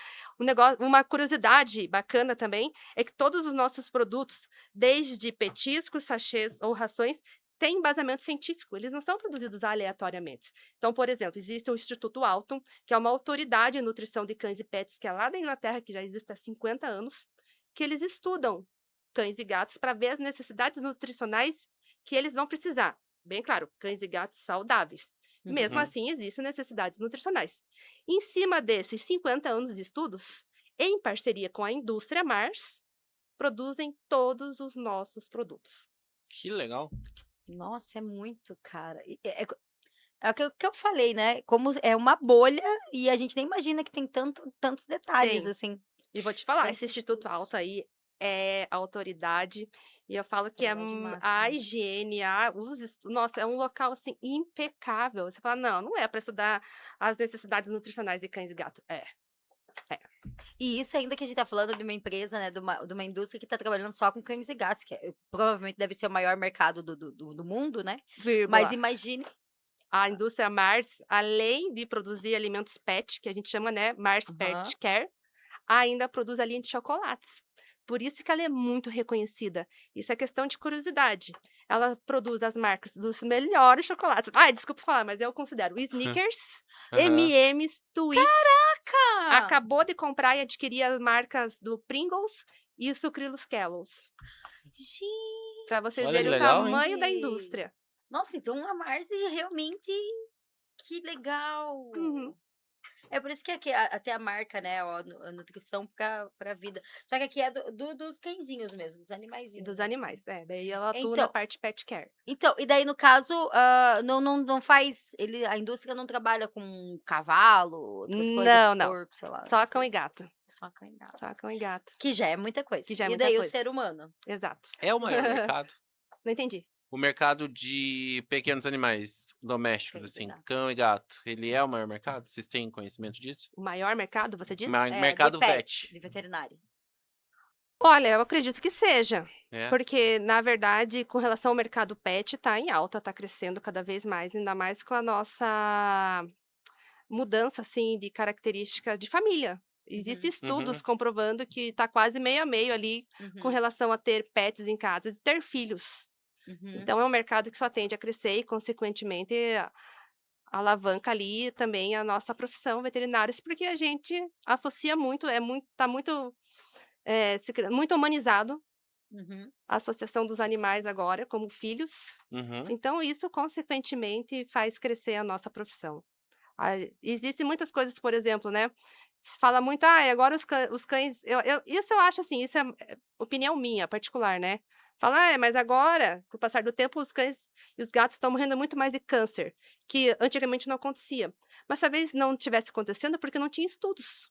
C: Uma curiosidade bacana também é que todos os nossos produtos, desde petiscos, sachês ou rações, têm embasamento científico, eles não são produzidos aleatoriamente. Então, por exemplo, existe o Instituto Alton, que é uma autoridade em nutrição de cães e pets, que é lá da Inglaterra, que já existe há 50 anos, que eles estudam cães e gatos para ver as necessidades nutricionais que eles vão precisar. Bem claro, cães e gatos saudáveis. Mesmo
B: Uhum.
C: assim, existem necessidades nutricionais. Em cima desses 50 anos de estudos, em parceria com a indústria Mars, produzem todos os nossos produtos.
B: Que legal.
A: Nossa, é muito, cara. É o que eu falei, né, como é uma bolha e a gente nem imagina que tem tantos detalhes,
C: Tem.
A: assim.
C: E vou te falar, esse
A: Tantos
C: Instituto
A: estudos.
C: Alto aí é a autoridade, e eu falo que
A: Autoridade
C: a
A: máxima.
C: higiene, nossa, é um local, assim, impecável. Você fala: "Não é para estudar as necessidades nutricionais de cães e gato".
A: E isso ainda que a gente tá falando de uma empresa, né, de uma indústria que tá trabalhando só com cães e gatos, que provavelmente deve ser o maior mercado do mundo, né. Mas
C: Vírgula.
A: imagine
C: A indústria Mars, além de produzir alimentos pet, que a gente chama, né, Mars
A: aham.
C: Pet Care, ainda produz a linha de chocolates. Por isso que ela é muito reconhecida. Isso é questão de curiosidade. Ela produz as marcas dos melhores chocolates. Desculpa falar, mas eu considero Snickers,
B: Aham.
C: M&M's, Twix.
A: Caraca!
C: Acabou de comprar e adquirir as marcas do Pringles e o Sucrilhos Kellogg's.
A: Gente!
C: Para vocês
B: Olha que
C: verem o
B: legal, hein?
C: tamanho da indústria.
A: Nossa, então a Mars realmente que legal!
C: Uhum.
A: É por isso que aqui até a marca, né, ó, a nutrição pra vida. Só que aqui é dos cãezinhos mesmo, dos animaizinhos
C: Dos
A: mesmo.
C: animais, daí eu atuo na
A: Então
C: parte pet care.
A: então, e daí no caso, não faz a indústria não trabalha com cavalo, outras coisas,
C: Não, não.
A: porco, sei lá,
C: Só
A: essas
C: cão e
A: coisas.
C: gato.
A: Só cão e gato.
C: Só cão e gato.
A: Que já é muita coisa.
C: Que já é
A: E
C: muita
A: daí o
C: coisa.
A: ser humano?
C: Exato.
B: É o maior mercado?
C: Não entendi.
B: O mercado de pequenos animais domésticos,
A: Cães e
B: assim,
A: gatos.
B: cão e gato, ele é o maior mercado? Vocês têm conhecimento disso?
C: O maior mercado, você diz?
A: De
B: Mercado
A: pet,
B: vet.
A: de veterinário.
C: Olha, eu acredito que seja.
B: É?
C: Porque, na verdade, com relação ao mercado pet, tá em alta, tá crescendo cada vez mais, ainda mais com a nossa mudança, assim, de característica de família. Existem estudos
B: Uhum.
C: comprovando que tá quase meio a meio ali com
A: Uhum,
C: relação a ter pets em casa e ter filhos.
A: uhum.
C: Então é um mercado que só tende a crescer e, consequentemente, alavanca ali também a nossa profissão veterinários, porque a gente associa muito, tá muito, muito humanizado
A: Uhum.
C: a associação dos animais agora como filhos.
B: Uhum.
C: Então isso, consequentemente, faz crescer a nossa profissão. Existem muitas coisas, por exemplo, né, se fala muito: "Ai, agora os cães", isso eu acho assim, isso é opinião minha particular, né. Fala: mas agora, com o passar do tempo, os cães e os gatos estão morrendo muito mais de câncer, que antigamente não acontecia". Mas talvez não tivesse acontecendo, porque não tinha estudos.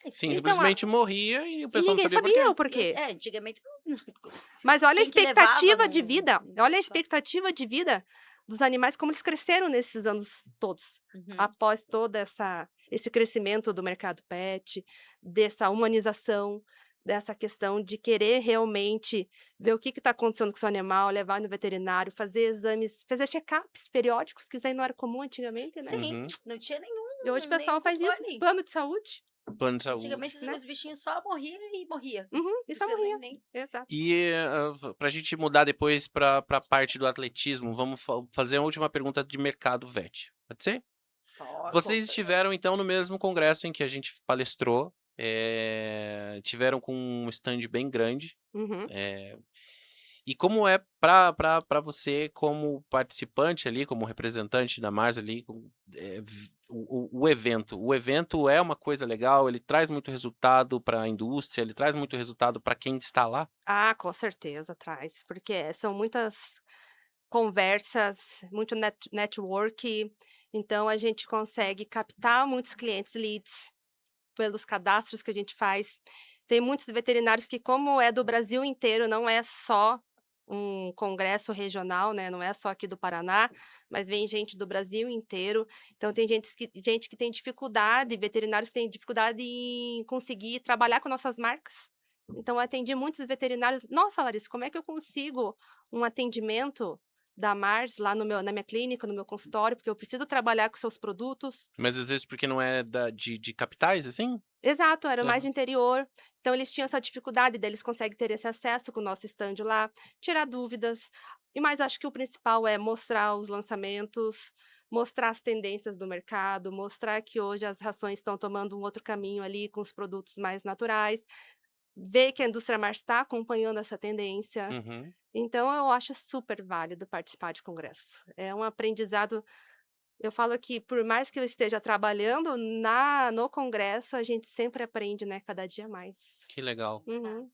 B: Sim,
C: Então
B: simplesmente morria e o
C: e
B: pessoal não
C: ninguém
B: sabia por
C: sabia o
B: quê.
C: porquê.
A: Antigamente não
C: Mas olha a
A: quem que levava
C: expectativa de
A: não
C: vida, olha a
A: passava.
C: expectativa de vida dos animais, como eles cresceram nesses anos todos,
A: Uhum,
C: após toda esse crescimento do mercado pet, dessa humanização, dessa questão de querer realmente ver o que está acontecendo com o seu animal, levar no veterinário, fazer exames, fazer check-ups periódicos, que isso aí não era comum antigamente, né.
A: sim,
B: Uhum.
A: não tinha
C: E hoje o
A: nenhum
C: pessoal faz isso,
A: controle.
C: plano de saúde,
B: Plano de saúde.
A: Antigamente
C: né.
A: os bichinhos só morria e morria.
C: Uhum, e só
A: Você nem
C: morria.
A: nem
C: Exato.
B: E pra gente mudar depois pra parte do atletismo, vamos fazer a última pergunta de mercado vet. Pode ser?
A: com
B: Vocês estiveram
A: certeza.
B: então no mesmo congresso em que a gente palestrou, tiveram com um stand bem grande,
C: Uhum.
B: e como é pra você como participante ali, como representante da Mars ali, o evento? O evento é uma coisa legal, ele traz muito resultado para a indústria, ele traz muito resultado para quem está lá?
C: Ah, com certeza traz, porque são muitas conversas, muito network, então a gente consegue captar muitos clientes, leads, pelos cadastros que a gente faz. Tem muitos veterinários que, como é do Brasil inteiro, não é só um congresso regional, né, não é só aqui do Paraná, mas vem gente do Brasil inteiro. Então tem gente que tem dificuldade, veterinários que têm dificuldade em conseguir trabalhar com nossas marcas. Então eu atendi muitos veterinários: "Nossa, Larissa, como é que eu consigo um atendimento da Mars lá na minha clínica, no meu consultório, porque eu preciso trabalhar com seus produtos".
B: Mas às vezes porque não é de capitais, assim?
C: Exato, era mais
B: Aham.
C: de interior, então eles tinham essa dificuldade, daí eles conseguem ter esse acesso com o nosso stand lá, tirar dúvidas, e mais acho que o principal é mostrar os lançamentos, mostrar as tendências do mercado, mostrar que hoje as rações estão tomando um outro caminho ali com os produtos mais naturais, ver que a indústria Mars está acompanhando essa tendência.
B: Uhum.
C: Então eu acho super válido participar de congresso. É um aprendizado. Eu falo que, por mais que eu esteja trabalhando no congresso, a gente sempre aprende, né, cada dia mais.
B: Que legal.
C: Uhum.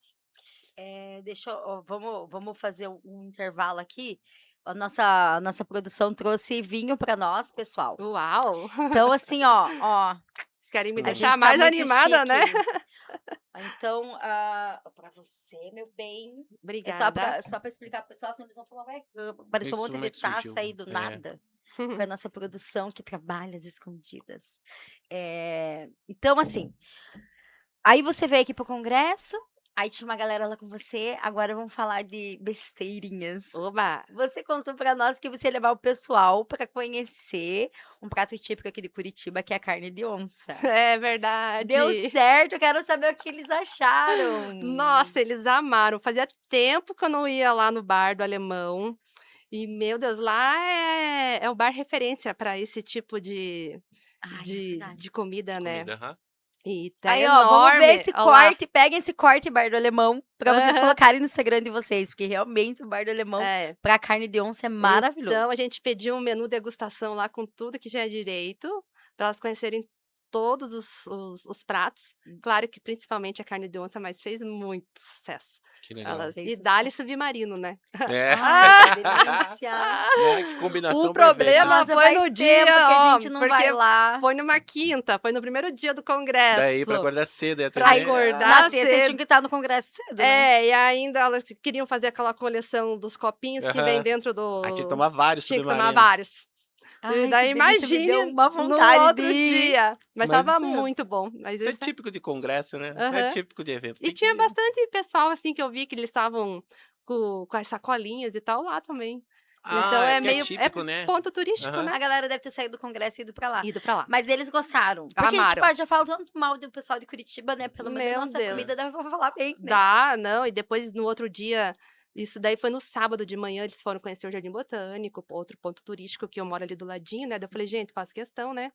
A: Deixa eu vamos fazer um intervalo aqui. A nossa produção trouxe vinho para nós, pessoal.
C: Uau!
A: Então assim, ó,
C: Vocês querem me
A: a
B: Hum.
A: gente
C: deixar
A: tá
C: mais
A: muito
C: animada, né?
A: chique. Então, para você, meu bem, é
C: Obrigada.
A: só pra explicar pro pessoal, senão eles vão falar: "Ué, apareceu um
B: Isso,
A: monte
B: como é
A: de
B: que surgiu?
A: taça aí do
B: É.
A: nada". Foi a nossa produção que trabalha às escondidas. Então assim, aí você veio aqui para o congresso, aí tinha uma galera lá com você, agora vamos falar de besteirinhas.
C: Oba!
A: Você contou para nós que você ia levar o pessoal para conhecer um prato típico aqui de Curitiba, que é a carne de onça.
C: É
A: Deu
C: verdade.
A: certo, eu quero saber o que eles acharam.
C: Nossa, eles amaram. Fazia tempo que eu não ia lá no bar do alemão. E, meu Deus, lá é o bar referência para esse tipo de,
A: Ai, é
C: de,
A: verdade.
C: de comida,
B: De
C: né?
B: comida, aham.
C: E tá
A: Aí, ó, vamos ver
C: enorme.
A: esse
C: Olha lá.
A: corte, peguem esse corte Bar do Alemão pra vocês
C: Aham.
A: colocarem no Instagram de vocês, porque realmente o Bar do Alemão
C: É.
A: pra carne de onça é
C: Então, a
A: maravilhoso.
C: gente pediu um menu degustação lá com tudo que já é direito, para elas conhecerem todos os pratos. Claro que principalmente a carne de onça, mas fez muito sucesso.
B: Que legal.
A: Fez
C: E
A: sucesso.
C: dá-lhe submarino, né?
B: É.
A: Ai, que delícia.
B: Né, que combinação
C: O problema
B: perfeita.
A: Nossa,
C: foi
A: faz
C: no
A: tempo
C: dia,
A: que a
C: ó,
A: gente não vai
C: porque
A: lá.
C: foi numa quinta, foi no primeiro dia do
B: Daí, pra
C: congresso.
B: acordar cedo, ia
C: Pra
B: atender.
C: acordar
A: Na sexta, vocês
C: cedo.
A: tinham que estar no congresso cedo, né?
C: É, e ainda elas queriam fazer aquela coleção dos copinhos que vem
B: Aham.
C: dentro
B: Aí tinha que
C: do...
B: tomar vários
C: Tinha que tomar
B: submarinos.
C: vários.
A: Ai,
C: E daí
A: que delícia, me deu
C: imagine
A: uma
C: no
A: vontade
C: outro
A: de ir.
C: dia. Mas
B: Mas
C: tava
B: isso é-
C: muito bom. Mas
B: Isso é
C: isso é...
B: típico de congresso, né? É
C: Aham.
B: típico de evento.
C: E
B: Tem
C: tinha
B: que...
C: bastante pessoal, assim, que eu vi que eles estavam com as sacolinhas e tal lá também. Então
B: é
C: é
B: porque é
C: meio...
B: típico, né?
C: ponto turístico,
B: Aham.
C: né?
A: A galera deve ter saído do congresso e ido pra lá.
C: Ido pra lá.
A: Mas eles gostaram. Porque, tipo,
C: Amaram.
A: já fala tanto mal do pessoal de Curitiba, né? Pelo menos
C: Meu
A: nossa comida
C: Deus.
A: deve falar bem, né?
C: Dá, não, e depois no outro dia, isso daí foi no sábado de manhã, eles foram conhecer o Jardim Botânico, outro ponto turístico que eu moro ali do ladinho, né? Daí eu falei, gente, faço questão, né?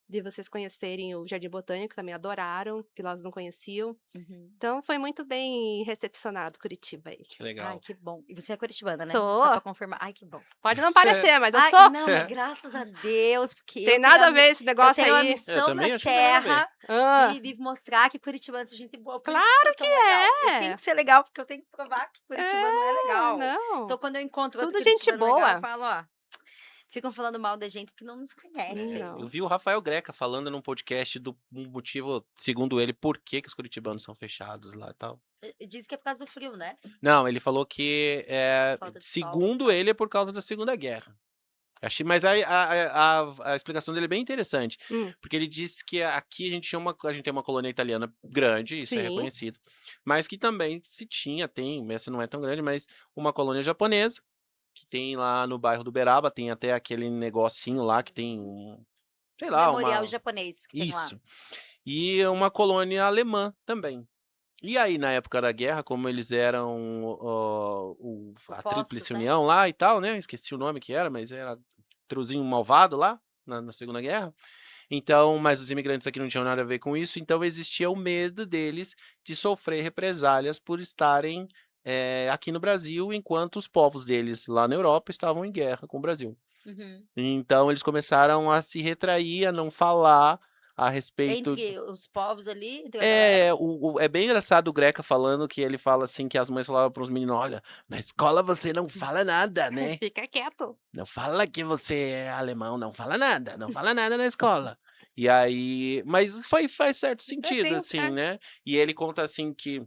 C: De vocês conhecerem o Jardim Botânico, também adoraram, que elas não conheciam.
A: Uhum.
C: Então foi muito bem recepcionado Curitiba aí.
B: Que legal.
A: Ai, que bom. E você é curitibana, né?
C: Sou.
A: Só pra confirmar. Ai, que bom.
C: Pode não parecer, mas eu
A: Ai,
C: sou.
A: não, mas graças a Deus, porque
C: Tem
A: eu
C: nada
A: tenho
C: a ver esse
A: eu
C: negócio
A: tenho a
C: aí.
A: missão
B: também
A: na
B: acho que não tem nada a ver.
A: terra
C: Ah,
A: de mostrar que curitibano é gente boa. Por
C: Claro
A: isso que eu sou tão legal. Eu
C: é.
A: tenho que ser legal, porque eu tenho que provar que curitibano é legal.
C: não.
A: Então, quando eu encontro outro
C: Tudo gente
A: curitibano legal, eu
C: boa.
A: falo, ó, ficam falando mal da gente porque não nos conhecem.
C: Não.
B: Eu vi o Rafael Greca falando num podcast do motivo, segundo ele, por que os curitibanos são fechados lá e tal.
A: Diz que é por causa do frio, né?
B: Não, ele falou que,
A: Falta de sol.
B: segundo ele, é por causa da Segunda Guerra. Achei, mas a explicação dele é bem interessante,
C: Hum.
B: porque ele disse que aqui a gente tem uma colônia italiana grande, isso é
C: Sim.
B: reconhecido, mas que também tem, essa não é tão grande, mas uma colônia japonesa, que tem lá no bairro do Uberaba, tem até aquele negocinho lá que tem, sei lá,
A: Memorial japonês que tem lá.
B: isso. E uma colônia alemã também. E aí, na época da guerra, como eles eram a
A: Opostos,
B: Tríplice
A: né?
B: União lá e tal, né? Esqueci o nome que era, mas era truzinho malvado lá na Segunda Guerra. Então, mas os imigrantes aqui não tinham nada a ver com isso, então existia o medo deles de sofrer represálias por estarem aqui no Brasil, enquanto os povos deles lá na Europa estavam em guerra com o Brasil.
A: Uhum.
B: Então, eles começaram a se retrair, a não falar a respeito.
A: Entre os povos ali, entre a galera.
B: É bem engraçado o Greca falando que ele fala assim, que as mães falavam para os meninos, olha, na escola você não fala nada, né?
C: Fica quieto.
B: Não fala que você é alemão, não fala nada na escola. E aí, mas faz certo sentido,
C: tenho
B: assim,
C: fé.
B: né? E ele conta assim que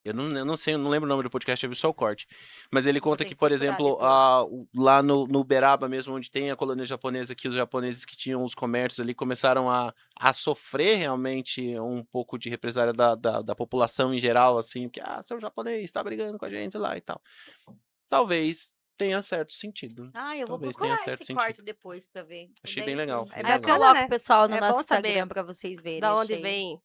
B: eu não sei, eu não lembro o nome do podcast, eu vi só o corte. Mas ele conta
A: ter
B: que,
A: que
B: por
A: procurar
B: exemplo, lá no Uberaba mesmo, onde tem a colônia japonesa, que os japoneses que tinham os comércios ali começaram a sofrer realmente um pouco de represália da população em geral, assim, porque, seu japonês tá brigando com a gente lá e tal. Talvez tenha certo sentido.
A: Ah, eu vou
B: Talvez tenha
A: procurar
B: certo
A: esse
B: sentido.
A: corte depois pra ver.
B: Achei
A: Daí
B: bem legal.
C: É
B: bem
A: Aí eu
B: legal.
C: bacana,
A: coloco
C: né?
A: o pessoal no
C: É
A: nosso
C: bom saber
A: Instagram pra vocês verem.
C: Da onde
A: achei.
C: vem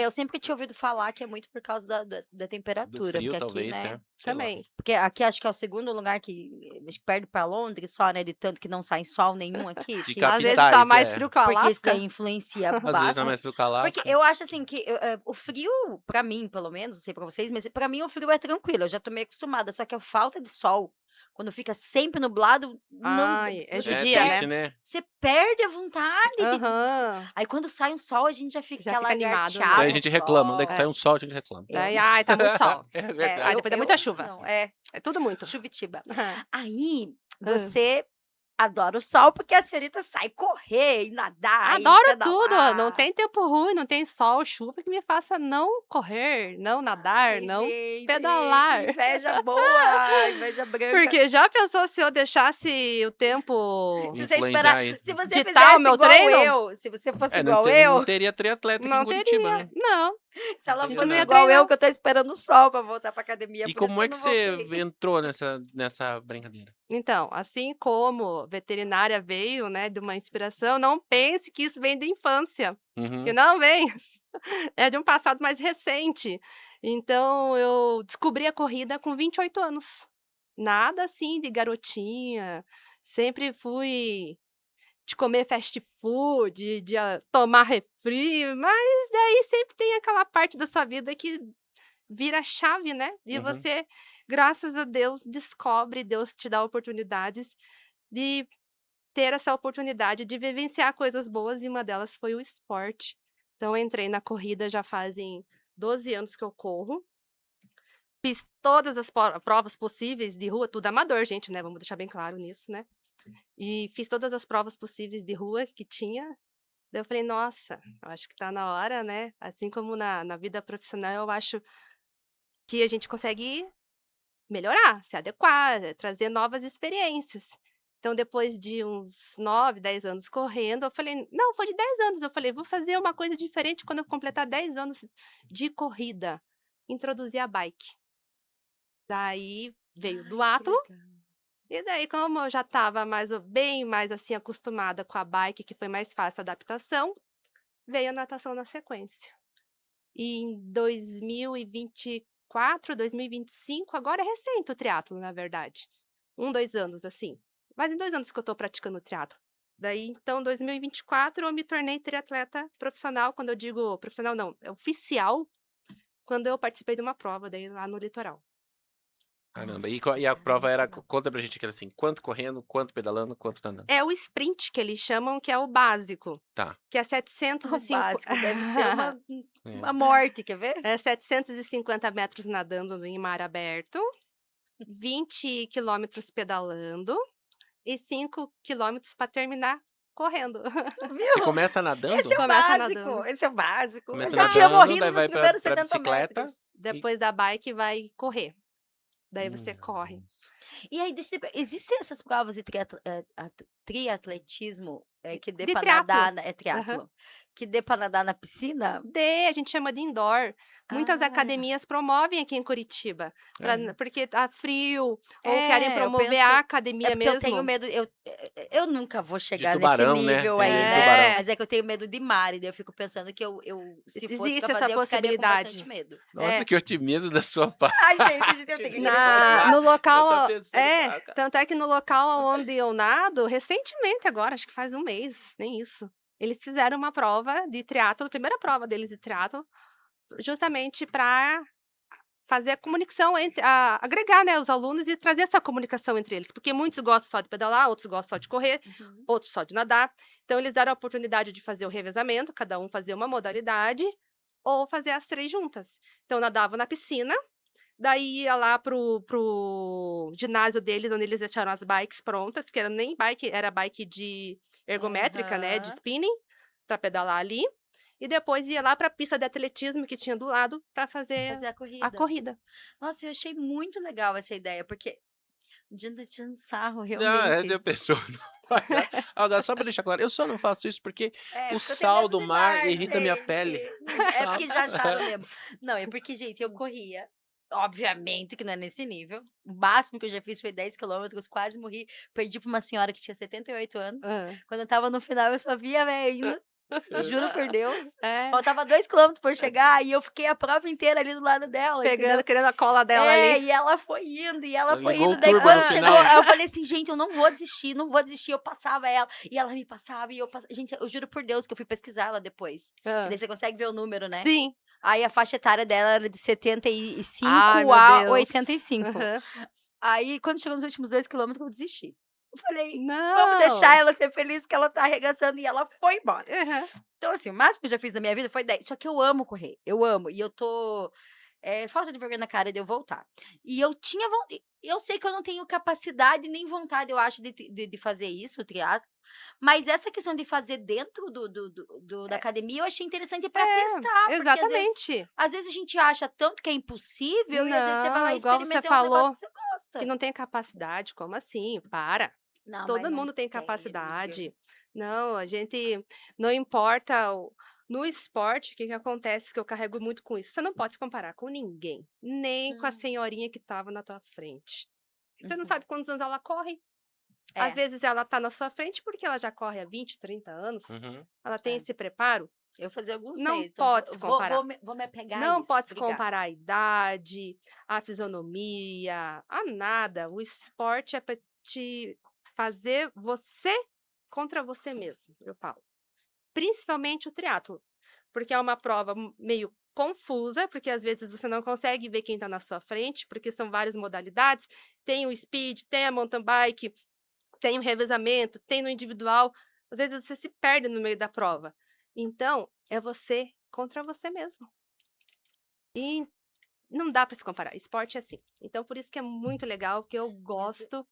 A: Eu sempre tinha ouvido falar que é muito por causa da
B: Do
A: temperatura.
B: frio,
A: Porque
B: talvez,
A: aqui, né?
B: né? Sei lá.
C: também.
A: Porque aqui acho que é o segundo lugar que acho que perde pra Londres só, né? De tanto que não sai sol nenhum aqui.
B: De
A: porque
C: Às
A: isso,
C: vezes tá
B: capitais,
C: mais
B: é.
C: frio que o
A: porque isso
C: Alasca.
A: daí influencia
B: Às vezes não é
A: bastante.
B: mais frio que Alasca.
A: Porque eu acho assim que o frio, pra mim, pelo menos, não sei pra vocês, mas pra mim o frio é tranquilo, eu já tô meio acostumada. Só que a falta de sol, quando fica sempre nublado, não.
C: Ai, esse
A: Você
B: É
C: dia,
B: triste,
C: né?
B: né?
A: Você perde a vontade de.
C: Aham.
A: Aí quando sai um sol, a gente já fica
C: Já
A: aquela
C: fica animado, né?
A: lagarteada
B: Daí a
A: no
B: gente reclama. Daí que
A: sol.
B: sai um sol, a gente reclama.
C: Daí, ai, tá muito sol.
B: É
A: É,
B: verdade.
C: Aí depois dá muita chuva.
A: Não,
C: É tudo muito.
A: chuvitiba.
C: Ah.
A: Aí, você adora o sol porque a senhorita sai correr e nadar.
C: Adoro
A: e
C: tudo.
A: pedalar.
C: Não tem tempo ruim, não tem sol, chuva que me faça não correr, não nadar,
A: Ai,
C: não
A: gente,
C: pedalar.
A: que inveja boa, inveja branca.
C: Porque já pensou se eu deixasse o tempo
A: se você
B: Influenciar
A: esperar,
B: isso.
A: se você
C: ditar
A: fizesse
C: o meu
A: igual
C: treino?
A: eu, se você fosse
B: Não,
A: igual eu,
B: não teria triatleta aqui em
C: Não
B: Curitiba,
C: teria.
B: né?
C: Não.
A: se ela
B: teria
A: fosse
B: nada.
A: igual eu,
C: Treino.
A: que eu tô esperando o sol pra voltar pra academia.
B: E
A: por isso
B: como é
A: eu
B: que
A: não
B: você
A: voltei.
B: entrou nessa brincadeira?
C: Então, assim como veterinária veio, né, de uma inspiração, não pense que isso vem da infância, que
B: Uhum.
C: não vem. É de um passado mais recente. Então, eu descobri a corrida com 28 anos. Nada assim de garotinha. Sempre fui de comer fast food, de tomar refri, mas daí sempre tem aquela parte da sua vida que vira chave, né? E
B: Uhum.
C: você, graças a Deus, descobre, Deus te dá oportunidades de ter essa oportunidade de vivenciar coisas boas, e uma delas foi o esporte. Então eu entrei na corrida já fazem 12 anos que eu corro. Fiz todas as provas possíveis de rua, tudo amador, gente, né, vamos deixar bem claro nisso, né. E fiz todas as provas possíveis de rua que tinha. Daí eu falei: "Nossa, eu acho que tá na hora, né", assim como na vida profissional, eu acho que a gente consegue melhorar, se adequar, trazer novas experiências. Então depois de uns 9, 10 anos correndo, eu falei não, foi de 10 anos, eu falei: "Vou fazer uma coisa diferente quando eu completar 10 anos de corrida", introduzi a bike. Daí veio o
A: Ai, que
C: duatlo,
A: legal.
C: e daí como eu já estava bem mais, assim, acostumada com a bike, que foi mais fácil a adaptação, veio a natação na sequência. E em 2024, 2025, agora é recente o triatlo, na verdade. 2 anos, assim. Mas em 2 anos que eu tô praticando triatlo. Daí, então, 2024 eu me tornei triatleta profissional, quando eu digo profissional não, é oficial, quando eu participei de uma prova daí lá no litoral.
B: Caramba,
A: Nossa,
B: e a
A: cara,
B: prova
A: muito
B: era
A: legal.
B: conta pra gente aquela assim, quanto correndo, quanto pedalando, quanto nadando?
C: É o sprint que eles chamam, que é o básico,
B: Tá.
C: que é
A: O
C: 705
A: básico deve ser uma
B: É.
A: uma morte, quer ver?
C: é 750 metros nadando em mar aberto, 20 quilômetros pedalando e 5 quilômetros para terminar correndo.
B: Você
A: Viu?
B: começa
A: Esse
B: nadando?
A: é o
C: Começa
A: básico,
C: nadando.
A: esse é o básico. Eu
B: Começa
A: já tinha
B: nadando, daí
A: morrido nos
B: vai pra
A: primeiros
B: pra
A: 70
B: bicicleta
A: metros.
B: e
C: Depois da bike vai correr, daí você corre.
B: nossa.
A: E aí, deixa eu te existem essas provas de triatletismo, que dê
C: De
A: pra
C: triatlo.
A: nadar na é
C: Aham.
A: triatlo, que dê pra nadar na piscina?
C: A gente chama de indoor. Muitas
A: Ah,
C: academias promovem aqui em Curitiba,
B: É, né.
C: porque tá frio ou querem
A: é, eu
C: promover a
A: penso é
C: academia
A: porque eu tenho
C: mesmo.
A: medo, eu nunca vou
B: De
A: chegar nesse
B: tubarão, né,
A: nível
B: tem medo de
A: aí, né,
B: tubarão.
C: É,
A: mas é que eu tenho medo de mar, e daí eu fico pensando que se fosse pra
C: existe essa
A: fazer, eu ficaria com bastante
C: possibilidade.
A: medo.
B: Nossa,
C: É.
B: que otimismo da sua parte.
A: Ai, gente, eu tenho que acreditar.
C: No
B: Eu
C: local
B: tô pensando, cara.
C: tanto é que no local onde eu nado, recentemente agora, acho que faz um mês, nem isso, eles fizeram uma prova de triatlo, a primeira prova deles de triatlo, justamente para fazer a comunicação entre agregar, né, os alunos e trazer essa comunicação entre eles, porque muitos gostam só de pedalar, outros gostam só de correr,
A: Uhum.
C: outros só de nadar. Então eles deram a oportunidade de fazer o revezamento, cada um fazia uma modalidade, ou fazer as 3 juntas. Então nadava na piscina, daí ia lá pro ginásio deles, onde eles deixaram as bikes prontas, que era nem bike, era bike de ergométrica, né, de
A: Aham.
C: spinning, para pedalar ali, e depois ia lá para a pista de atletismo que tinha do lado para fazer
A: Fazer a
C: a
A: corrida.
C: corrida.
A: Nossa, eu achei muito legal essa ideia, porque adianta tirar um sarro,
B: Não, é
A: realmente.
B: da pessoa não faz. Agora, só pra deixar claro, eu só não faço isso porque
A: É,
B: o
A: porque eu tenho
B: sal
A: medo
B: do
A: de
B: mar
A: mar,
B: irrita minha
A: gente.
B: pele. O
A: É
B: sal.
A: porque já acharam mesmo. Não, é porque, gente, eu corria. Obviamente que não é nesse nível. O máximo que eu já fiz foi 10 quilômetros, quase morri. Perdi pra uma senhora que tinha 78 anos.
C: Hã.
A: Quando eu estava no final, eu só via a véia indo. Juro por Deus.
C: É,
A: Faltava 2 quilômetros pra eu chegar e eu fiquei a prova inteira ali do lado dela, entendeu?
C: pegando, querendo a cola dela
A: É,
C: ali.
A: e ela foi indo, e ela foi
B: Ligou o
A: indo. Daí
B: turbo no
A: quando chegou,
B: final.
A: aí eu falei assim: "Gente, eu não vou desistir, não vou desistir". Eu passava ela, e ela me passava, e eu passava. Gente, eu juro por Deus que eu fui pesquisar ela depois. E
C: Hã.
A: daí você consegue ver o número, né.
C: Sim.
A: Aí a faixa etária dela era de setenta e
C: Ai,
A: cinco
C: meu
A: a
C: Deus.
A: 85.
C: Aham.
A: Aí quando chegou nos últimos 2 quilômetros eu desisti. Eu falei: "Vamos deixar
C: Não.
A: ela ser feliz que ela tá arregaçando", e ela foi embora.
C: Aham.
A: Então assim, o máximo que eu já fiz na minha vida foi 10, só que eu amo correr, eu amo, e eu tô falta de vergonha na cara de eu voltar. E eu tinha eu sei que eu não tenho capacidade nem vontade, eu acho, de fazer isso, o triatlo, mas essa questão de fazer dentro da
C: É,
A: academia eu achei interessante para testar, porque
C: exatamente.
A: às vezes a gente acha tanto que é impossível e às vezes você vai lá
C: Não,
A: e
C: igual você
A: experimenta e é um negócio
C: falou,
A: que você
C: que
A: gosta.
C: não tem capacidade, como assim? Para.
A: Não, mas
C: Todo
A: não
C: mundo tem
A: tem, amiga.
C: capacidade. Não, a gente não importa no esporte, o que que acontece, que eu carrego muito com isso, você não pode se comparar com ninguém, nem com a
A: Hum,
C: senhorinha que estava na tua frente. Você não
A: uhum.
C: sabe quantos anos ela corre. Às
A: É,
C: vezes ela está na sua frente porque ela já corre há 20, 30 anos,
B: Uhum.
C: ela tem
A: é.
C: esse preparo.
A: Eu fazia alguns
C: Não
A: meses, então
C: pode se comparar.
A: vou me apegar a
C: Não
A: isso,
C: pode se
A: obrigada.
C: comparar a idade, a fisionomia, a nada. O esporte é para te fazer você contra você mesmo, eu falo. Principalmente o triatlo, porque é uma prova meio confusa, porque às vezes você não consegue ver quem está na sua frente, porque são várias modalidades. Tem o speed, tem a mountain bike, tem o revezamento, tem no individual, às vezes você se perde no meio da prova. Então, é você contra você mesmo. E não dá para se comparar, esporte é assim. Então, por isso que é muito legal, que eu
A: Mas
C: gosto,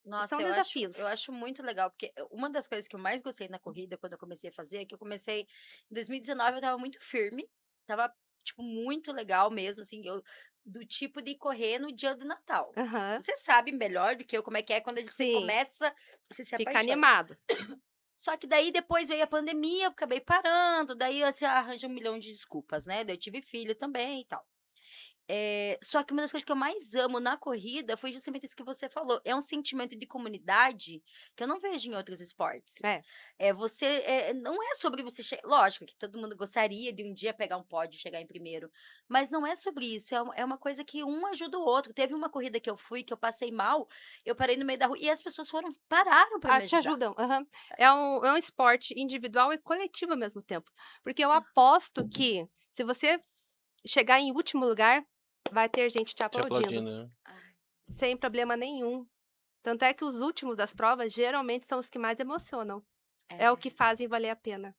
C: e
A: nossa,
C: são
A: eu
C: desafios.
A: acho muito legal, porque uma das coisas que eu mais gostei na corrida, quando eu comecei a fazer, é que eu comecei em 2019, eu estava muito firme, estava, tipo, muito legal mesmo, assim, do tipo de correr no dia do Natal.
C: Aham.
A: Você sabe melhor do que eu como é que é quando você
C: Sim,
A: começa, você se
C: fica
A: apaixona.
C: animado.
A: Só que daí depois veio a pandemia, eu acabei parando, daí você arranja 1 milhão de desculpas, né? Daí eu tive filho também e tal. Só que uma das coisas que eu mais amo na corrida foi justamente isso que você falou. É um sentimento de comunidade que eu não vejo em outros esportes.
C: É,
A: Não é sobre você. Lógico que todo mundo gostaria de um dia pegar um pódio e chegar em primeiro, mas não é sobre isso. É uma coisa que um ajuda o outro. Teve uma corrida que eu fui, que eu passei mal, eu parei no meio da rua e as pessoas pararam para me
C: te
A: ajudar.
C: ajudam, aham. É um esporte individual e coletivo ao mesmo tempo, porque eu aposto que se você chegar em último lugar, vai ter gente te
B: Te
C: aplaudindo,
B: aplaudindo, né?
A: Ai,
C: sem problema nenhum. Tanto é que os últimos das provas, geralmente, são os que mais emocionam. É o
A: é.
C: que fazem valer a pena.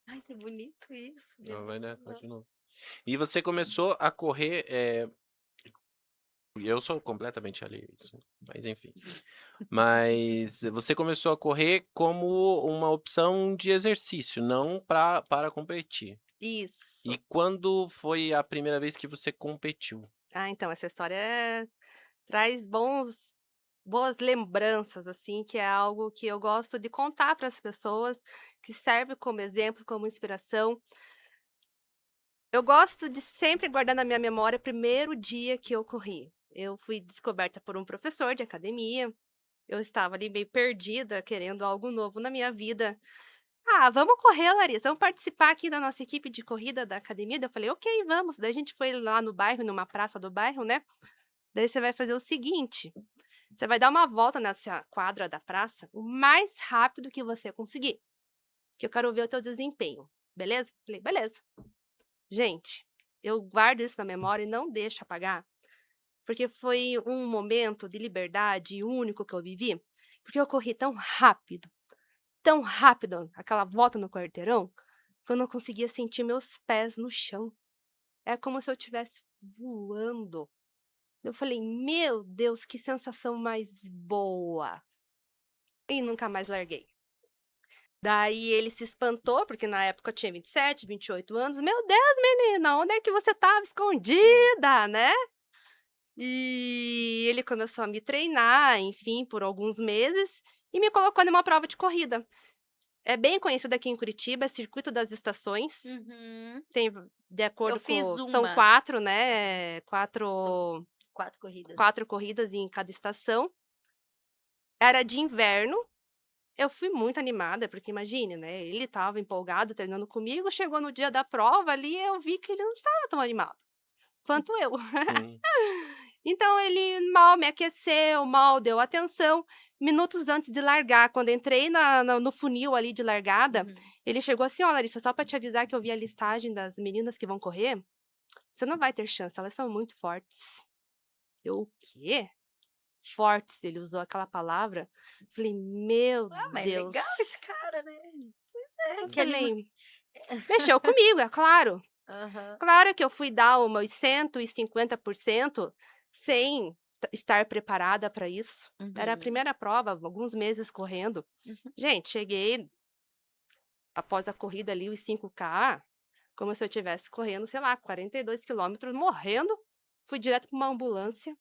A: Ai, que bonito isso. Me
B: Não, vai dar,
A: emocionou.
B: continua. E você começou a correr, eu sou completamente alheio a isso, mas enfim. Mas você começou a correr como uma opção de exercício, não para competir. E
C: Isso.
B: quando foi a primeira vez que você competiu?
C: Ah, então, essa história traz boas lembranças, assim, que é algo que eu gosto de contar para as pessoas, que serve como exemplo, como inspiração. Eu gosto de sempre guardar na minha memória o primeiro dia que eu corri. Eu fui descoberta por um professor de academia, eu estava ali meio perdida, querendo algo novo na minha vida. "Ah, vamos correr, Larissa, vamos participar aqui da nossa equipe de corrida da academia?" Daí eu falei: "Ok, vamos." Daí a gente foi lá no bairro, numa praça do bairro, né. Daí você vai fazer o seguinte, você vai dar uma volta nessa quadra da praça o mais rápido que você conseguir, que eu quero ver o teu desempenho, beleza? Falei: "Beleza." Gente, eu guardo isso na memória e não deixo apagar, porque foi um momento de liberdade único que eu vivi, porque eu corri tão rápido, aquela volta no quarteirão, que eu não conseguia sentir meus pés no chão. É como se eu estivesse voando. Eu falei: "Meu Deus, que sensação mais boa!" E nunca mais larguei. Daí ele se espantou, porque na época eu tinha 27, 28 anos. "Meu Deus, menina, onde é que você estava escondida, né?" E ele começou a me treinar, enfim, por alguns meses e me colocou numa prova de corrida. É bem conhecido aqui em Curitiba, é Circuito das Estações.
A: Uhum.
C: Tem de
A: Eu
C: acordo
A: fiz
C: com são
A: uma.
C: 4, né,
A: São
C: 4
A: 4 corridas.
C: 4 corridas em cada estação. Era de inverno, eu fui muito animada, porque imagine, né, ele estava empolgado treinando comigo, chegou no dia da prova ali, eu vi que ele não estava tão animado quanto eu.
B: Hum,
C: Então ele mal me aqueceu, mal deu atenção. Minutos antes de largar, quando entrei no funil ali de largada,
A: Uhum.
C: ele chegou assim: "Ó, Larissa, só para te avisar que eu vi a listagem das meninas que vão correr, você não vai ter chance, elas são muito fortes." Eu: "O quê?" Fortes, ele usou aquela palavra. Falei: "Meu
A: Ah, mas é
C: Deus."
A: legal esse cara, né. Pois é,
C: Eu
A: que ele não
C: falei: "Mexeu comigo, é claro."
A: aham.
C: Claro que eu fui dar o meus 150% sem estar preparada para isso. Era a
A: Uhum,
C: primeira prova, alguns meses correndo.
A: uhum.
C: Gente, cheguei após a corrida ali, os 5K, como se eu estivesse correndo, sei lá, 42 quilômetros, morrendo. Fui direto para uma ambulância,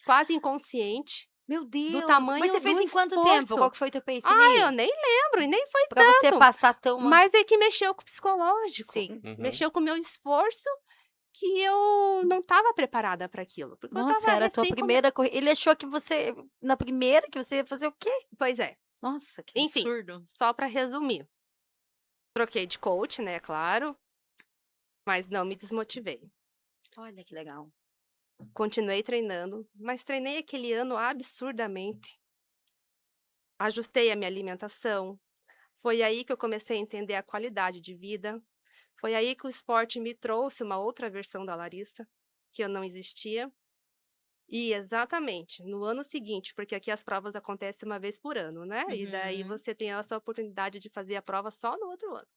C: quase inconsciente,
A: Meu
C: do
A: Deus! Mas
C: tamanho
A: você
C: do
A: fez em quanto tempo? Qual
C: esforço.
A: que foi teu pace
C: Ai, eu
A: ali?
C: nem lembro, e nem foi
A: Pra você
C: tanto,
A: passar tão
C: mas é que mexeu com o psicológico,
A: sim.
B: uhum.
C: mexeu com o meu esforço, que eu não estava preparada para aquilo, porque eu
A: Nossa,
C: estava
A: era a tua
C: recém
A: primeira corrida. Ele achou que você na primeira que você ia fazer o quê?
C: pois é.
A: Nossa, que
C: Enfim,
A: absurdo.
C: só para resumir, troquei de coach, né, claro, mas não me desmotivei.
A: Olha que legal.
C: Continuei treinando, mas treinei aquele ano absurdamente. Ajustei a minha alimentação, foi aí que eu comecei a entender a qualidade de vida, foi aí que o esporte me trouxe uma outra versão da Larissa, que eu não existia. E exatamente, no ano seguinte, porque aqui as provas acontecem uma vez por ano, né? E daí
A: Uhum.
C: você tem essa oportunidade de fazer a prova só no outro ano.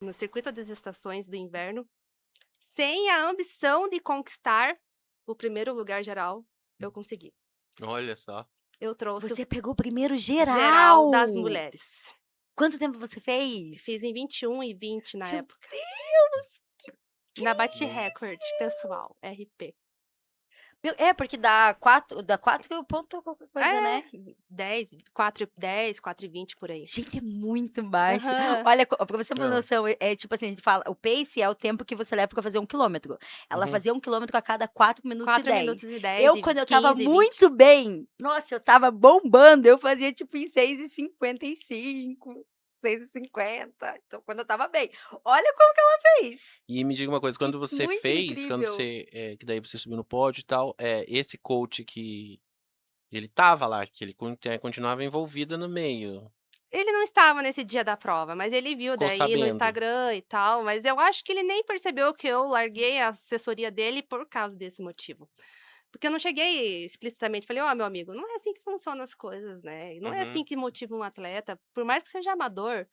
C: No circuito das estações do inverno, sem a ambição de conquistar o primeiro lugar geral, eu consegui.
B: Olha só.
C: Eu trouxe
A: Você pegou o primeiro
C: o geral das
A: geral!
C: mulheres.
A: Quanto tempo você fez?
C: Fiz em 21 e 20 na
A: Meu
C: época.
A: Deus!
C: Ainda bati recorde pessoal, RP.
A: Porque dá 4 ponto qualquer coisa, né?
C: 10, 4,10, 4,20 por aí.
A: Gente, é muito baixo.
C: Aham.
A: Olha, pra você ter uma
B: Não.
A: noção, é tipo assim, a gente fala, o pace é o tempo que você leva pra fazer 1 quilômetro. Ela
B: Uhum.
A: fazia 1 quilômetro a cada 4 minutos e
C: 4
A: 10.
C: minutos e 10,
A: Eu,
C: e
A: quando eu tava
C: 15, 20.
A: muito bem, nossa, eu tava bombando, eu fazia tipo em 6:55, 6:50. Então, quando eu tava bem. Olha como que ela fez.
B: E me diga uma coisa, quando você
A: Muito
B: fez, quando
A: incrível.
B: você, que daí você subiu no pódio e tal, esse coach que ele tava lá, que ele continuava envolvido no meio,
C: Ele não estava nesse dia da prova, mas ele viu
B: ficou
C: daí no
B: sabendo.
C: Instagram e tal, mas eu acho que ele nem percebeu que eu larguei a assessoria dele por causa desse motivo. Porque eu não cheguei explicitamente, falei: "Ó, meu amigo, não é assim que funcionam as coisas, né, não é assim
B: Uhum.
C: que motiva um atleta, por mais que seja amador,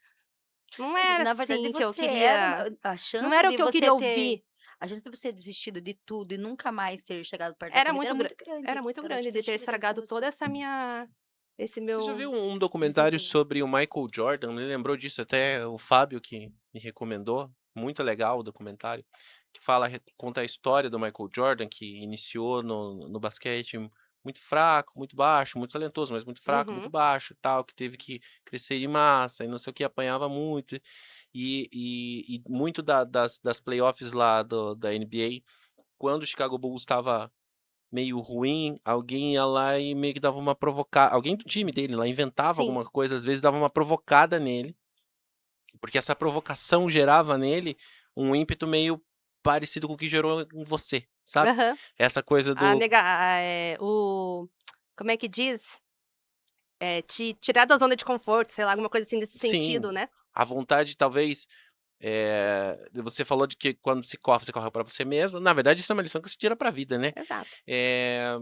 C: não era
A: Na verdade,
C: assim que eu
A: você era
C: queria,
A: a
C: não
A: chance
C: era o
A: de
C: que eu
A: você
C: queria
A: ter
C: ouvir".
A: a chance de você ter desistido de tudo e nunca mais ter chegado perto da
C: Era
A: corrida
C: muito
A: era
C: gran
A: muito grande,
C: era muito
A: pela
C: grande de
A: atitude
C: ter
A: que ele teve com
C: estragado toda
A: você.
C: essa minha esse
B: Você já
C: meu
B: viu um documentário
C: desempenho.
B: sobre o Michael Jordan? Me lembrou disso, até o Fábio que me recomendou. Muito legal o documentário. Que conta a história do Michael Jordan, que iniciou no basquete muito fraco, muito baixo, muito talentoso, mas muito fraco, muito
C: Uhum,
B: baixo, tal, que teve que crescer em massa e não sei o que, apanhava muito. E muito das playoffs lá da NBA, quando o Chicago Bulls estava meio ruim, alguém ia lá e meio que dava uma provocada, alguém do time dele lá inventava
C: sim.
B: alguma coisa, às vezes dava uma provocada nele, porque essa provocação gerava nele um ímpeto meio parecido com o que gerou em você, sabe?
C: Aham.
B: Essa coisa
C: A
B: do
C: nega o como é que diz? Te tirar da zona de conforto, sei lá, alguma coisa assim nesse
B: sim,
C: sentido, né.
B: a vontade talvez, você falou de que quando você corre para você mesmo, na verdade isso é uma lição que se tira pra vida, né?
C: Exato.
B: Eh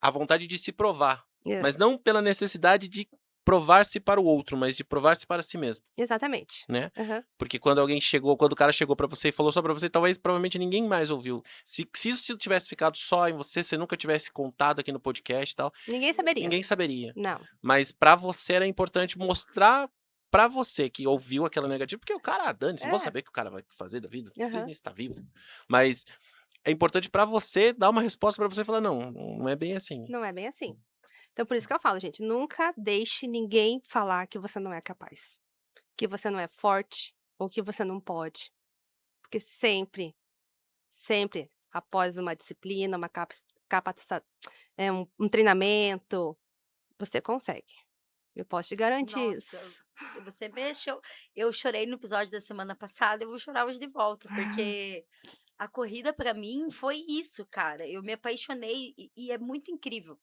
B: A vontade de se provar,
C: É,
B: mas não pela necessidade de provar-se para o outro, mas de provar-se para si mesmo,
C: exatamente.
B: né.
C: Aham.
B: Porque quando o cara chegou pra você e falou só pra você, talvez provavelmente ninguém mais ouviu. Se isso tivesse ficado só em você, você nunca tivesse contado aqui no podcast e tal,
C: Ninguém saberia.
B: ninguém saberia.
C: Não.
B: Mas pra você era importante mostrar pra você que ouviu aquela negativa, porque o cara, dane-se, não vou
C: É.
B: saber o que o cara vai fazer da vida, não sei
C: Aham.
B: nem se tá vivo. Mas é importante pra você dar uma resposta pra você e falar: "Não, não é bem assim".
C: Não é bem assim. Então por isso que eu falo, gente, nunca deixe ninguém falar que você não é capaz, que você não é forte ou que você não pode, porque sempre, sempre após uma disciplina, uma um treinamento, você consegue. Eu posso te garantir
A: Nossa,
C: isso.
A: você mexeu. Eu chorei no episódio da semana passada, eu vou chorar hoje de volta, porque a corrida pra mim foi isso, cara. Eu me apaixonei e é muito incrível.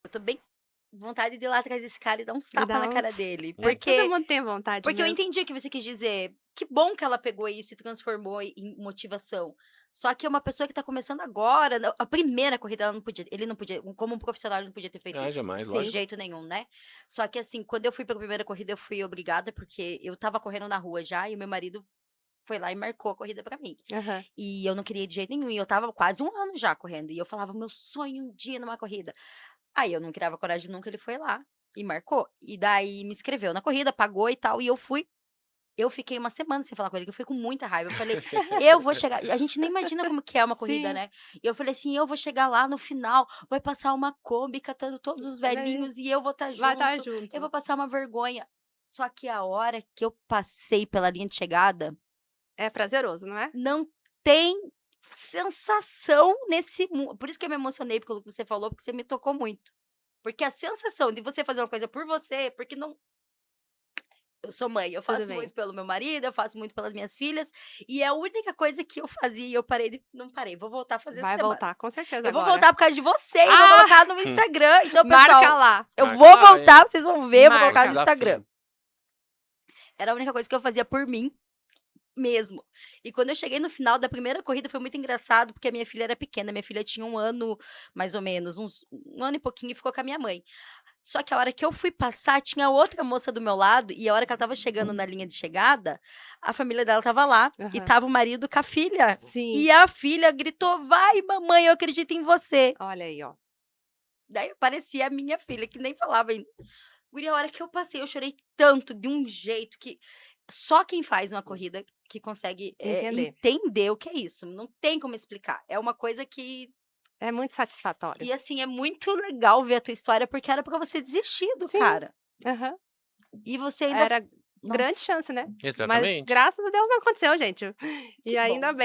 A: Eu tô bem com vontade de ir lá atrás desse cara e dar uns
C: E
A: tapa
C: dá
A: na cara
C: uns
A: dele,
C: todo
A: porque
C: mundo tem vontade
A: porque eu
C: mesmo.
A: entendi o que você quis dizer. Que bom que ela pegou isso e transformou em motivação. Só que é uma pessoa que tá começando agora, a primeira corrida ele não podia, como um profissional ele não podia ter feito
B: Ah,
A: isso,
B: jamais,
A: de
C: Sim.
B: lógico.
A: jeito nenhum, né. Só que assim, quando eu fui pra primeira corrida eu fui obrigada, porque eu estava correndo na rua já e o meu marido foi lá e marcou a corrida pra mim.
C: Aham.
A: E eu não queria ir de jeito nenhum, e eu estava quase 1 ano já correndo, e eu falava: "Meu sonho um dia numa corrida". Aí eu não criava coragem nunca, ele foi lá e marcou. E daí me inscreveu na corrida, pagou e tal, e eu fui. Eu fiquei uma semana sem falar com ele, que eu fiquei com muita raiva. Eu falei: "Eu vou chegar", a gente nem imagina como que é uma corrida,
C: Sim.
A: né. E eu falei assim: "Eu vou chegar lá no final, vai passar uma Kombi catando todos os
C: Daí
A: velhinhos e eu vou estar
C: vai estar
A: junto, eu
C: junto.
A: vou passar uma vergonha". Só que a hora que eu passei pela linha de chegada,
C: É prazeroso, não é?
A: não tem sensação nesse mundo. Por isso que eu me emocionei pelo que você falou, porque você me tocou muito. Porque a sensação de você fazer uma coisa por você, porque não, eu sou mãe, eu
C: Tudo
A: faço
C: bem.
A: muito pelo meu marido, eu faço muito pelas minhas filhas, e é a única coisa que eu fazia e eu parei de não parei, vou voltar a fazer essa
C: Vai
A: semana.
C: voltar, com certeza
A: Eu vou
C: agora.
A: voltar por causa de você, eu vou
C: Ah!
A: colocar no
B: Hum,
A: Instagram. Então,
C: Marca
A: pessoal,
C: lá,
A: eu
B: marca
A: vou
B: lá,
A: voltar,
B: hein.
A: vocês vão ver, eu vou
B: É um
A: colocar no
C: marca.
A: Instagram.
B: desafio.
A: Era a única coisa que eu fazia por mim, mesmo. E quando eu cheguei no final da primeira corrida foi muito engraçado, porque a minha filha era pequena, minha filha tinha 1 ano, mais ou menos, 1 ano e pouquinho e ficou com a minha mãe. Só que a hora que eu fui passar, tinha outra moça do meu lado, e a hora que ela estava chegando na linha de chegada, a família dela estava lá, e
C: Aham.
A: estava o marido com a filha.
C: Sim.
A: E a filha gritou: "Vai, mamãe, eu acredito em você".
C: Olha aí, ó.
A: Daí aparecia a minha filha, que nem falava ainda. Guria, a hora que eu passei, eu chorei tanto, de um jeito que só quem faz uma corrida que consegue,
C: Entender.
A: entender o que é isso, não tem como explicar. É uma coisa que
C: É muito satisfatório.
A: e assim, é muito legal ver a tua história, porque era pra você desistir do
C: Sim.
A: cara.
C: Aham.
A: E você ainda
C: Era grande
A: nossa,
C: chance, né. Mas
B: Exatamente.
C: graças a Deus não aconteceu, gente.
A: que
C: E ainda
A: bom.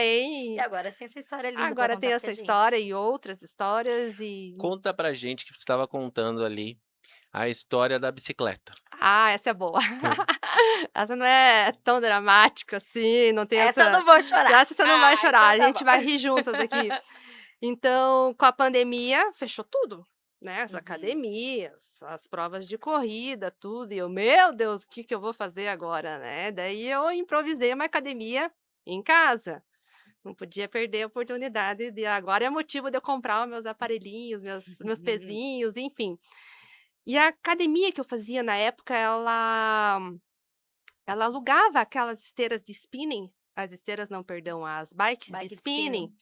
A: E
C: bem,
A: agora você tem essa história linda pra
C: agora tem
A: contar
C: essa
A: pra
C: história
A: gente.
C: e outras histórias e
B: Conta pra gente que você estava contando ali a história da bicicleta.
C: essa é boa.
B: Hum.
C: Essa não é tão dramática assim, não tem
A: Essa eu
C: essa
A: não vou chorar.
C: essa você não vai chorar,
A: Então
C: a
A: tá
C: gente
A: bom.
C: vai rir juntas aqui. Então, com a pandemia, fechou tudo, né, as
A: Uhum.
C: academias, as provas de corrida, tudo, e eu: "Meu Deus, o que que eu vou fazer agora?", né. Daí eu improvisei uma academia em casa, não podia perder a oportunidade de agora é motivo de eu comprar os meus aparelhinhos, meus pezinhos, enfim. E a academia que eu fazia na época, ela alugava aquelas esteiras de spinning, as esteiras não, perdão, as bikes de
A: Bike de
C: spinning,
A: spinning.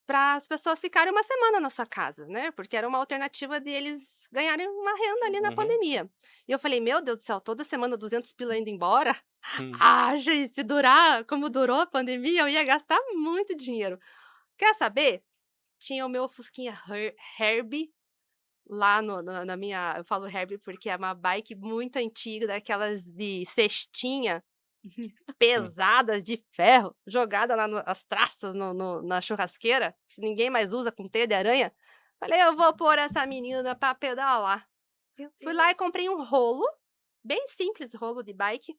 C: para as pessoas ficarem uma semana na sua casa, né, porque era uma alternativa deles ganharem uma renda ali na
B: Uhum.
C: pandemia. E eu falei: "Meu Deus do céu, toda semana 200 pila indo embora?
B: Hum.
C: Haja e se durar como durou a pandemia, eu ia gastar muito dinheiro". Quer saber? Tinha o meu fusquinha Herbie lá no na minha eu falo Herbie porque é uma bike muito antiga, daquelas de cestinha,
B: Hum.
C: pesadas de ferro, jogada lá no as traças na churrasqueira, que ninguém mais usa com teia de aranha. Falei: "Eu vou pôr essa menina pra pedalar".
A: Meu
C: Fui lá e
A: Deus.
C: comprei um rolo, bem simples rolo de bike,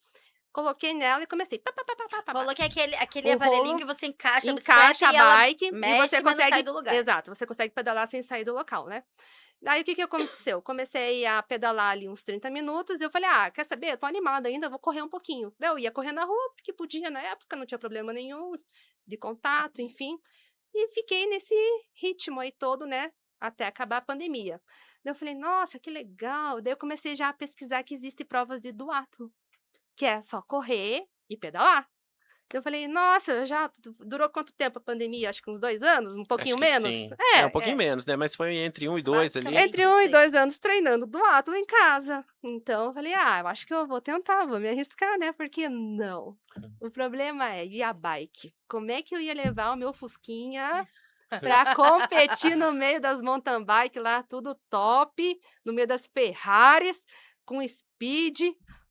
C: coloquei nela e comecei pá, pá, pá, pá, pá, pá, pá.
A: Rolou que é aquele
C: O
A: aparelhinho
C: rolo
A: que você encaixa a bicicleta
C: encaixa a
A: e ela
C: bike e você
A: mexe, mas não sai
C: consegue
A: do lugar.
C: exato, você consegue pedalar sem sair do local, né. Daí o que que aconteceu? Comecei a pedalar ali uns 30 minutos e eu falei: "Ah, quer saber? Eu tô animada ainda, vou correr um pouquinho". Daí eu ia correr na rua, porque podia na época, não tinha problema nenhum de contato, enfim. E fiquei nesse ritmo aí todo, né, até acabar a pandemia. Daí eu falei: "Nossa, que legal". Daí eu comecei já a pesquisar que existem provas de duatlo, que é só correr e pedalar. Eu falei: "Nossa, eu já durou quanto tempo a pandemia? Acho que uns 2 anos? Um
B: Acho
C: pouquinho
B: que
C: menos?".
B: sim. É, um
C: É,
B: pouquinho
A: É,
B: menos, né, mas foi entre 1 e 2 ali.
A: basicamente
C: entre um
A: isso
C: e
A: aí.
C: 2 anos treinando duatlo em casa. Então eu falei: "Ah, eu acho que eu vou tentar, vou me arriscar, né, por que não?". O problema é, e a bike? Como é que eu ia levar o meu fusquinha pra competir no meio das mountain bike lá, tudo top, no meio das Ferraris, com speed.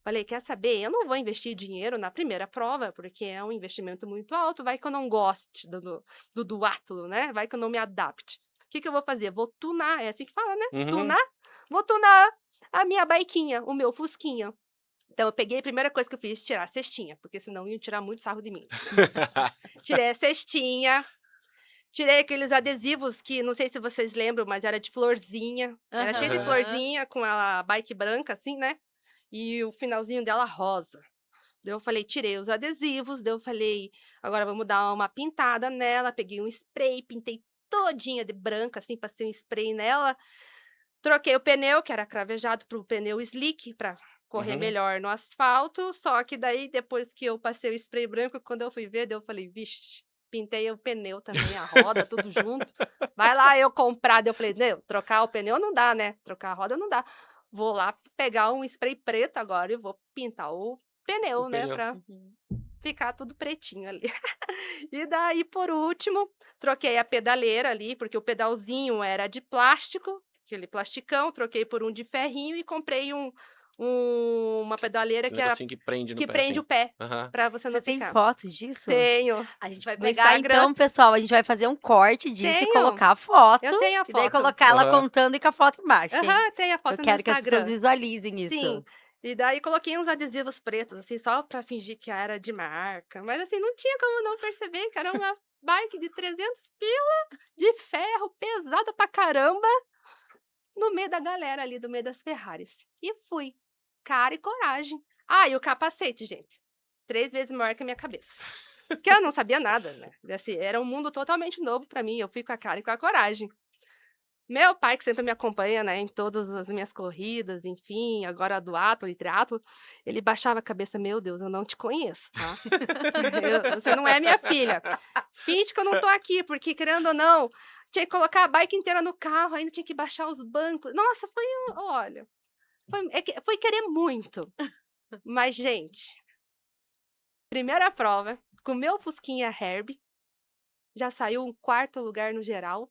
C: Falei: "Quer saber? Eu não vou investir dinheiro na primeira prova, porque é um investimento muito alto, vai que eu não goste do duátulo, né, vai que eu não me adapte. O que que eu vou fazer? Vou tunar", é assim que fala, né,
B: Uhum.
C: tunar? Vou tunar a minha biquinha, o meu fusquinha. Então eu peguei, a primeira coisa que eu fiz, tirar a cestinha, porque senão iam tirar muito sarro de mim. Tirei a cestinha, tirei aqueles adesivos que não sei se vocês lembram, mas era de florzinha, era cheio de
B: Aham.
A: Aham.
C: florzinha com a bike branca, assim, né, e o finalzinho dela rosa. Daí eu falei tirei os adesivos, daí eu falei: "Agora vamos dar uma pintada nela", peguei um spray, pintei todinha de branca, assim, passei um spray nela, troquei o pneu, que era cravejado, para o pneu slick, para correr
B: Uhum.
C: melhor no asfalto, só que daí depois que eu passei o spray branco, quando eu fui ver, daí eu falei: "Vixe, pintei o pneu também, a roda, tudo junto, vai lá eu comprar", daí eu falei: "Não, trocar o pneu não dá, né, trocar a roda não dá, vou lá pegar um spray preto agora e vou pintar o
B: O
C: pneu, né,
B: pneu.
C: pra
A: Uhum.
C: ficar tudo pretinho ali". E daí, por último, troquei a pedaleira ali, porque o pedalzinho era de plástico, aquele plasticão, troquei por um de ferrinho e comprei uma pedaleira
B: Aquele negocinho que prende no
C: que
B: pé,
C: prende
B: assim.
C: o pé,
B: Aham.
C: para você não
A: Você tem
C: ficar.
A: foto disso?
C: Tenho,
A: A gente vai
C: no
A: pegar
C: Instagram
A: então, pessoal, a gente vai fazer um corte disso e
C: tenho,
A: colocar a
C: eu
A: foto,
C: tenho a
A: e daí
C: foto.
A: colocar ela
B: Aham.
A: contando e com a foto embaixo, hein.
C: Aham, tenho a
A: Eu
C: foto no
A: quero que as pessoas
C: Instagram.
A: visualizem
C: Sim.
A: isso.
C: E daí coloquei uns adesivos pretos, assim, só pra fingir que era de marca, mas assim, não tinha como não perceber que era uma bike de 300 pila, de ferro, pesada pra caramba, no meio da galera ali, do meio das Ferraris. E fui, cara e coragem. Ah, e o capacete, gente. 3 vezes maior que a minha cabeça. Porque eu não sabia nada, né? Assim, era um mundo totalmente novo pra mim. Eu fui com a cara e com a coragem. Meu pai, que sempre me acompanha, né, em todas as minhas corridas, enfim, agora duatlon e triatlon, ele baixava a cabeça: "Meu Deus, eu não te conheço, tá? Você não é minha filha. Finge que eu não tô aqui", porque querendo ou não, tinha que colocar a bike inteira no carro, ainda tinha que baixar os bancos. Nossa, olha, foi querer muito. Mas, gente, primeira prova, com o meu fusquinha Herbie, já saiu um 4º lugar no geral.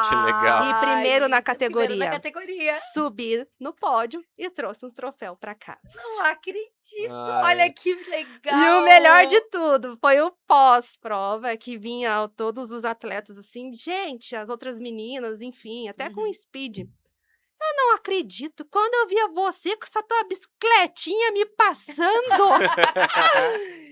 B: que legal.
C: E primeiro na
A: Primeiro na
C: categoria.
A: categoria.
C: Subi no pódio e trouxe um troféu pra casa.
A: Não acredito.
B: Ai.
A: Olha que legal.
C: E o melhor de tudo foi o pós-prova, que vinha todos os atletas assim, gente, as outras meninas, enfim, até com
A: Uhum.
C: speed. Eu não acredito, quando eu via você com essa tua bicicletinha me passando.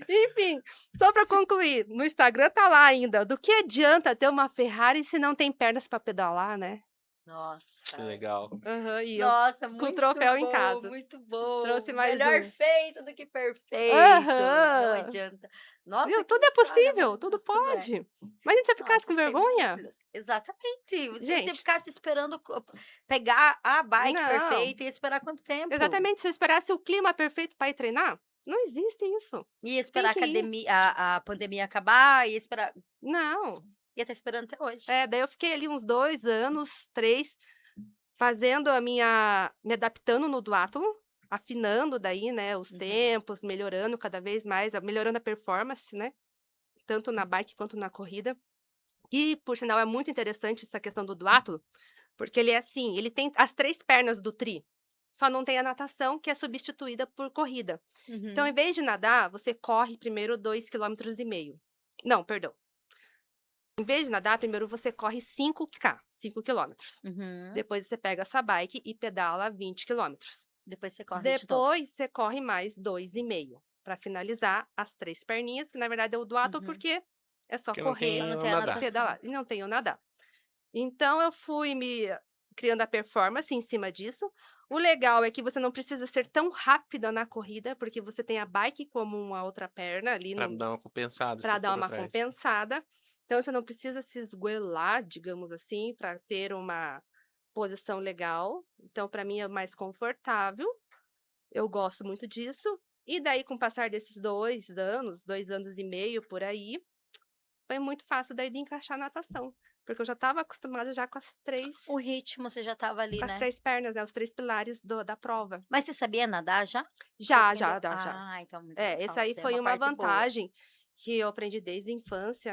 C: Enfim, só pra concluir, no Instagram tá lá ainda, do que adianta ter uma Ferrari se não tem pernas pra pedalar, né?
A: Nossa.
B: Que legal.
C: Aham, e eu
A: Nossa,
C: com o
A: muito
C: troféu em
A: bom,
C: casa.
A: muito bom.
C: Trouxe mais
A: Melhor
C: um.
A: feito do que perfeito. Não
C: Aham.
A: adianta. Nossa,
C: Viu?
A: que
C: Tudo é
A: história
C: possível, tudo
A: maravilhosa, tudo é.
C: pode. Imagina se eu ficasse
A: Nossa,
C: com
A: achei
C: vergonha.
A: maravilhoso. Exatamente. Se você
C: Gente,
A: ficasse esperando pegar a bike
C: não.
A: perfeita, ia esperar quanto tempo?
C: Exatamente, se eu esperasse o clima perfeito pra ir treinar, não existe isso.
A: Ia esperar
C: que ir.
A: a pandemia acabar, ia esperar.
C: Não.
A: Ia estar esperando até hoje.
C: Daí eu fiquei ali uns 2 anos, 3, fazendo me adaptando no duatlon, afinando daí, né, os
A: Uhum.
C: tempos, melhorando cada vez mais, melhorando a performance, né, tanto na bike quanto na corrida. E, por sinal, é muito interessante essa questão do duatlon, porque ele é assim, ele tem as 3 pernas do tri, só não tem a natação, que é substituída por corrida. Então,
A: Uhum.
C: em vez de nadar, você corre primeiro 2,5 km. Não, perdão. Em vez de nadar, primeiro você corre 5 quilômetros.
A: Uhum.
C: Depois você pega a sua bike e pedala 20 quilômetros.
A: Depois você corre de novo.
C: Depois você corre mais 2,5 para finalizar as 3 perninhas, que na verdade é o duatlon,
A: Uhum.
C: porque é só
B: Porque não
C: correr
B: tem
A: Só não
B: o
A: tem a
B: nadar.
A: natação.
C: pedalar. E não tem o nadar. Então eu fui me criando a performance em cima disso. O legal é que você não precisa ser tão rápida na corrida, porque você tem a bike como uma outra perna ali
B: Pra dar uma compensada se
C: para
B: for
C: dar
B: pra
C: uma
B: trás.
C: compensada. Então você não precisa se esgoelar, digamos assim, para ter uma posição legal. Então para mim é mais confortável. Eu gosto muito disso. E daí, com o passar desses 2 anos, 2 anos e meio por aí, foi muito fácil daí de encaixar a natação. Porque eu já estava acostumada já com as 3,
A: O ritmo você já estava ali,
C: com as
A: né?
C: 3 pernas, né? Os 3 pilares da prova.
A: Mas você sabia nadar já? Você
C: Já.
A: Ah, então muito
C: Esse
A: legal.
C: aí
A: Isso daí é
C: foi
A: uma
C: uma
A: parte boa.
C: vantagem que eu aprendi desde a infância,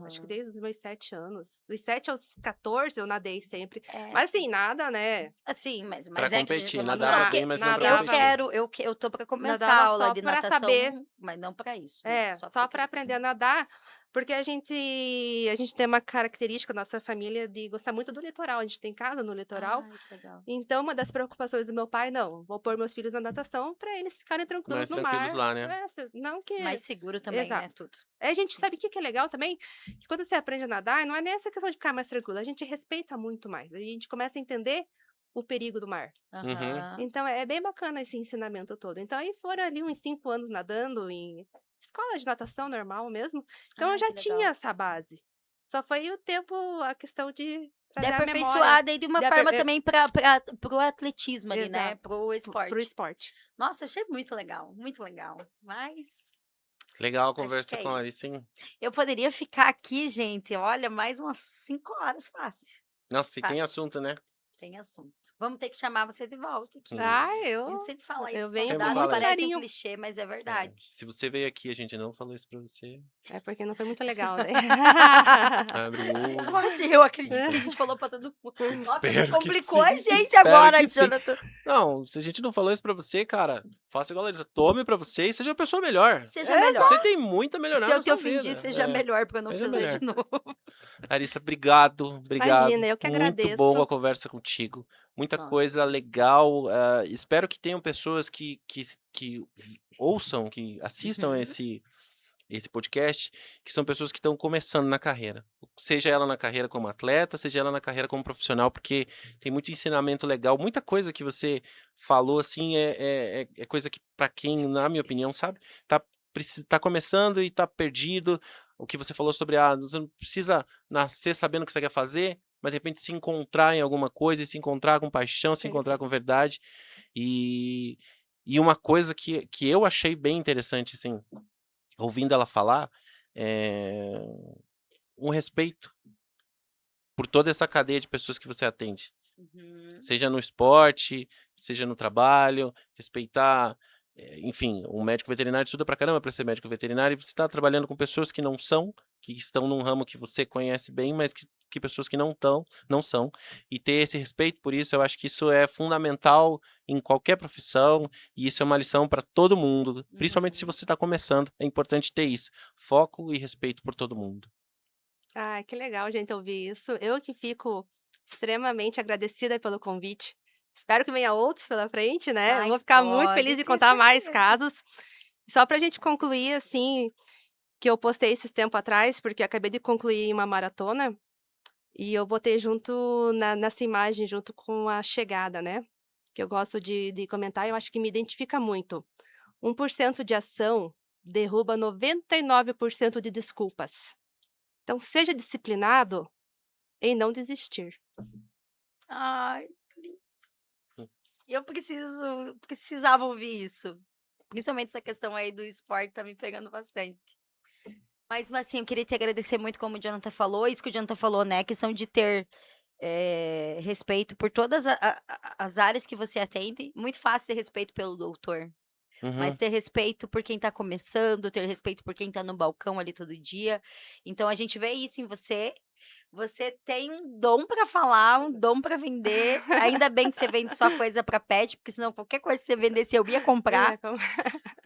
C: acho que
A: Aham.
C: desde os meus 7 anos. Dos 7 aos 14 eu nadei sempre.
A: É,
C: Mas assim, nada, né?
A: assim, mas
B: Pra
A: é que
B: competir,
A: só
B: nadava
A: porque
B: bem, mas não pra
C: nadava-
A: eu
B: competir.
A: eu tô pra começar
C: Nadava
A: a aula
C: só
A: de
C: pra
A: natação,
C: saber.
A: mas não pra isso, né?
C: Só
A: porque eu
C: para
A: queria fazer.
C: aprender a nadar, porque a gente tem uma característica, nossa família, de gostar muito do litoral. A gente tem casa no litoral.
A: Ai, que legal.
C: Então, uma das preocupações do meu pai, não, vou pôr meus filhos na natação para eles ficarem tranquilos
B: Mais
C: no
B: tranquilos
C: mar.
B: lá, né?
C: Não que...
A: Mais seguro também, né?
C: Exato.
A: Tudo.
C: A gente sabe o que é legal também? Que quando você aprende a nadar, não é nem essa questão de ficar mais tranquilo, a gente respeita muito mais. A gente começa a entender o perigo do mar.
A: Aham.
C: Então, é bem bacana esse ensinamento todo. Então, aí foram ali uns 5 anos nadando em escola de natação normal mesmo. Então, eu
A: Ai,
C: já
A: que
C: tinha
A: legal.
C: essa base. Só foi o tempo, a questão de
A: De
C: trazer a memória
A: aperfeiçoada e de uma
C: de
A: forma
C: aper-
A: também pro atletismo ali, né?
C: Exato.
A: Pro esporte.
C: pro esporte.
A: Nossa, achei muito legal, muito legal. Mas
B: Legal a
A: acho que
B: conversa
A: é
B: com a
A: isso.
B: Larissa, hein?
A: Eu poderia ficar aqui, gente, olha, mais umas 5 horas fácil.
B: Nossa, e tem
A: Fácil.
B: assunto, né?
A: Tem assunto. Vamos ter que chamar você de volta aqui.
C: Ah,
A: A
C: eu
A: gente sempre fala
C: eu
A: isso,
C: venho
B: com
A: convidado,
B: muito
A: parece um
C: carinho.
A: clichê, mas é
B: É,
A: verdade.
B: se você veio aqui, a gente não falou isso pra você.
C: É porque não foi muito legal, né?
B: Abre o olho.
A: Nossa, eu acredito que a gente falou pra todo mundo. Nossa, você
B: Espero que
A: complicou a
B: sim,
A: gente
B: espero
A: agora,
B: que sim.
A: Jonathan.
B: Não, se a gente não falou isso pra você, cara, faça igual a Larissa. Tome pra você e seja uma pessoa melhor.
A: Seja melhor.
B: Você tem muito a melhorar
A: Se eu
B: na
A: te
B: sua
A: ofendi,
B: vida.
A: seja melhor pra eu não
B: seja
A: fazer
B: melhor.
A: de novo.
B: Larissa, obrigado.
C: Imagina, eu que
B: Muito
C: agradeço.
B: boa a conversa contigo. Muita
A: Nossa.
B: coisa legal. Espero que tenham pessoas que ouçam, que assistam
A: Uhum.
B: esse podcast, que são pessoas que estão começando na carreira. Seja ela na carreira como atleta, seja ela na carreira como profissional, porque tem muito ensinamento legal. Muita coisa que você falou, assim, é coisa que, para quem, na minha opinião, sabe, tá tá começando e tá perdido, o que você falou sobre, você não precisa nascer sabendo o que você quer fazer, mas de repente se encontrar em alguma coisa e se encontrar com paixão, se encontrar com
C: Perfeito.
B: verdade. E, e uma coisa que eu achei bem interessante, assim, ouvindo ela falar, é um respeito por toda essa cadeia de pessoas que você atende.
A: Uhum.
B: Seja no esporte, seja no trabalho, respeitar, enfim, um médico veterinário estuda pra caramba para ser médico veterinário e você está trabalhando com pessoas que não são, que estão num ramo que você conhece bem, mas que pessoas que não são, e ter esse respeito por isso, eu acho que isso é fundamental em qualquer profissão, e isso é uma lição para todo mundo, principalmente se
A: Uhum.
B: você está começando, é importante ter isso, foco e respeito por todo mundo.
C: Ai, que legal, gente, ouvir isso. Eu que fico extremamente agradecida pelo convite. Espero que venha outros pela frente, né. Eu vou
A: Mas
C: ficar muito
A: pode
C: feliz em
A: ter
C: contar mais
A: certeza.
C: casos. Só pra gente concluir, assim, que eu postei esses tempo atrás, porque eu acabei de concluir uma maratona, e eu botei junto nessa imagem, junto com a chegada, né, que eu gosto de comentar, eu acho que me identifica muito. 1% de ação derruba 99% de desculpas. Então seja disciplinado em não desistir.
A: Ai, eu precisava ouvir isso. Principalmente essa questão aí do esporte tá me pegando bastante. Mas assim, eu queria te agradecer muito, como o Jonathan falou, isso que o Jonathan falou, né, a questão de ter, respeito por todas as áreas que você atende. Muito fácil ter respeito pelo doutor, mas
B: Uhum.
A: ter respeito por quem tá começando, ter respeito por quem tá no balcão ali todo dia. Então a gente vê isso em você. Você tem um dom pra falar, um dom pra vender. Ainda bem que você vende só coisa pra pet, porque senão qualquer coisa que você vendesse eu ia
C: Eu
A: comprar.
C: ia com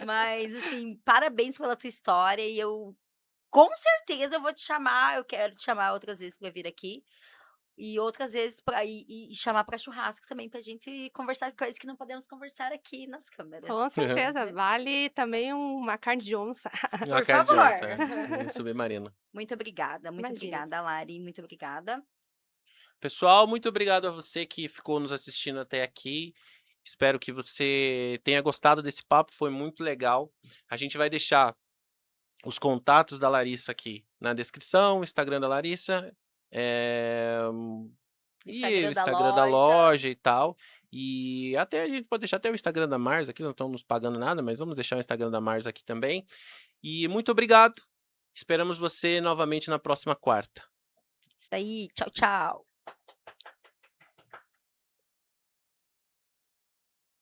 A: Mas assim, parabéns pela tua história e eu com certeza eu vou te chamar, eu quero te chamar outras vezes pra vir aqui, e outras vezes pra e chamar pra churrasco também, pra gente conversar coisas que não podemos conversar aqui nas
C: com
A: câmeras,
C: certeza,
A: né.
C: vale também uma carne de onça.
B: Uma
A: Por
B: carne de
A: favor.
B: onça, submarino.
A: Muito
C: Imagine.
A: obrigada, Lari, muito obrigada.
B: Pessoal, muito obrigado a você que ficou nos assistindo até aqui. Espero que você tenha gostado desse papo, foi muito legal. A gente vai deixar os contatos da Larissa aqui na descrição, o Instagram da Larissa, e o
A: Instagram da
B: Instagram da
A: loja.
B: loja e tal. E até a gente pode deixar até o Instagram da Mars aqui, não estão nos pagando nada, mas vamos deixar o Instagram da Mars aqui também. E muito obrigado. Esperamos você novamente na próxima quarta.
A: Isso aí, tchau, tchau.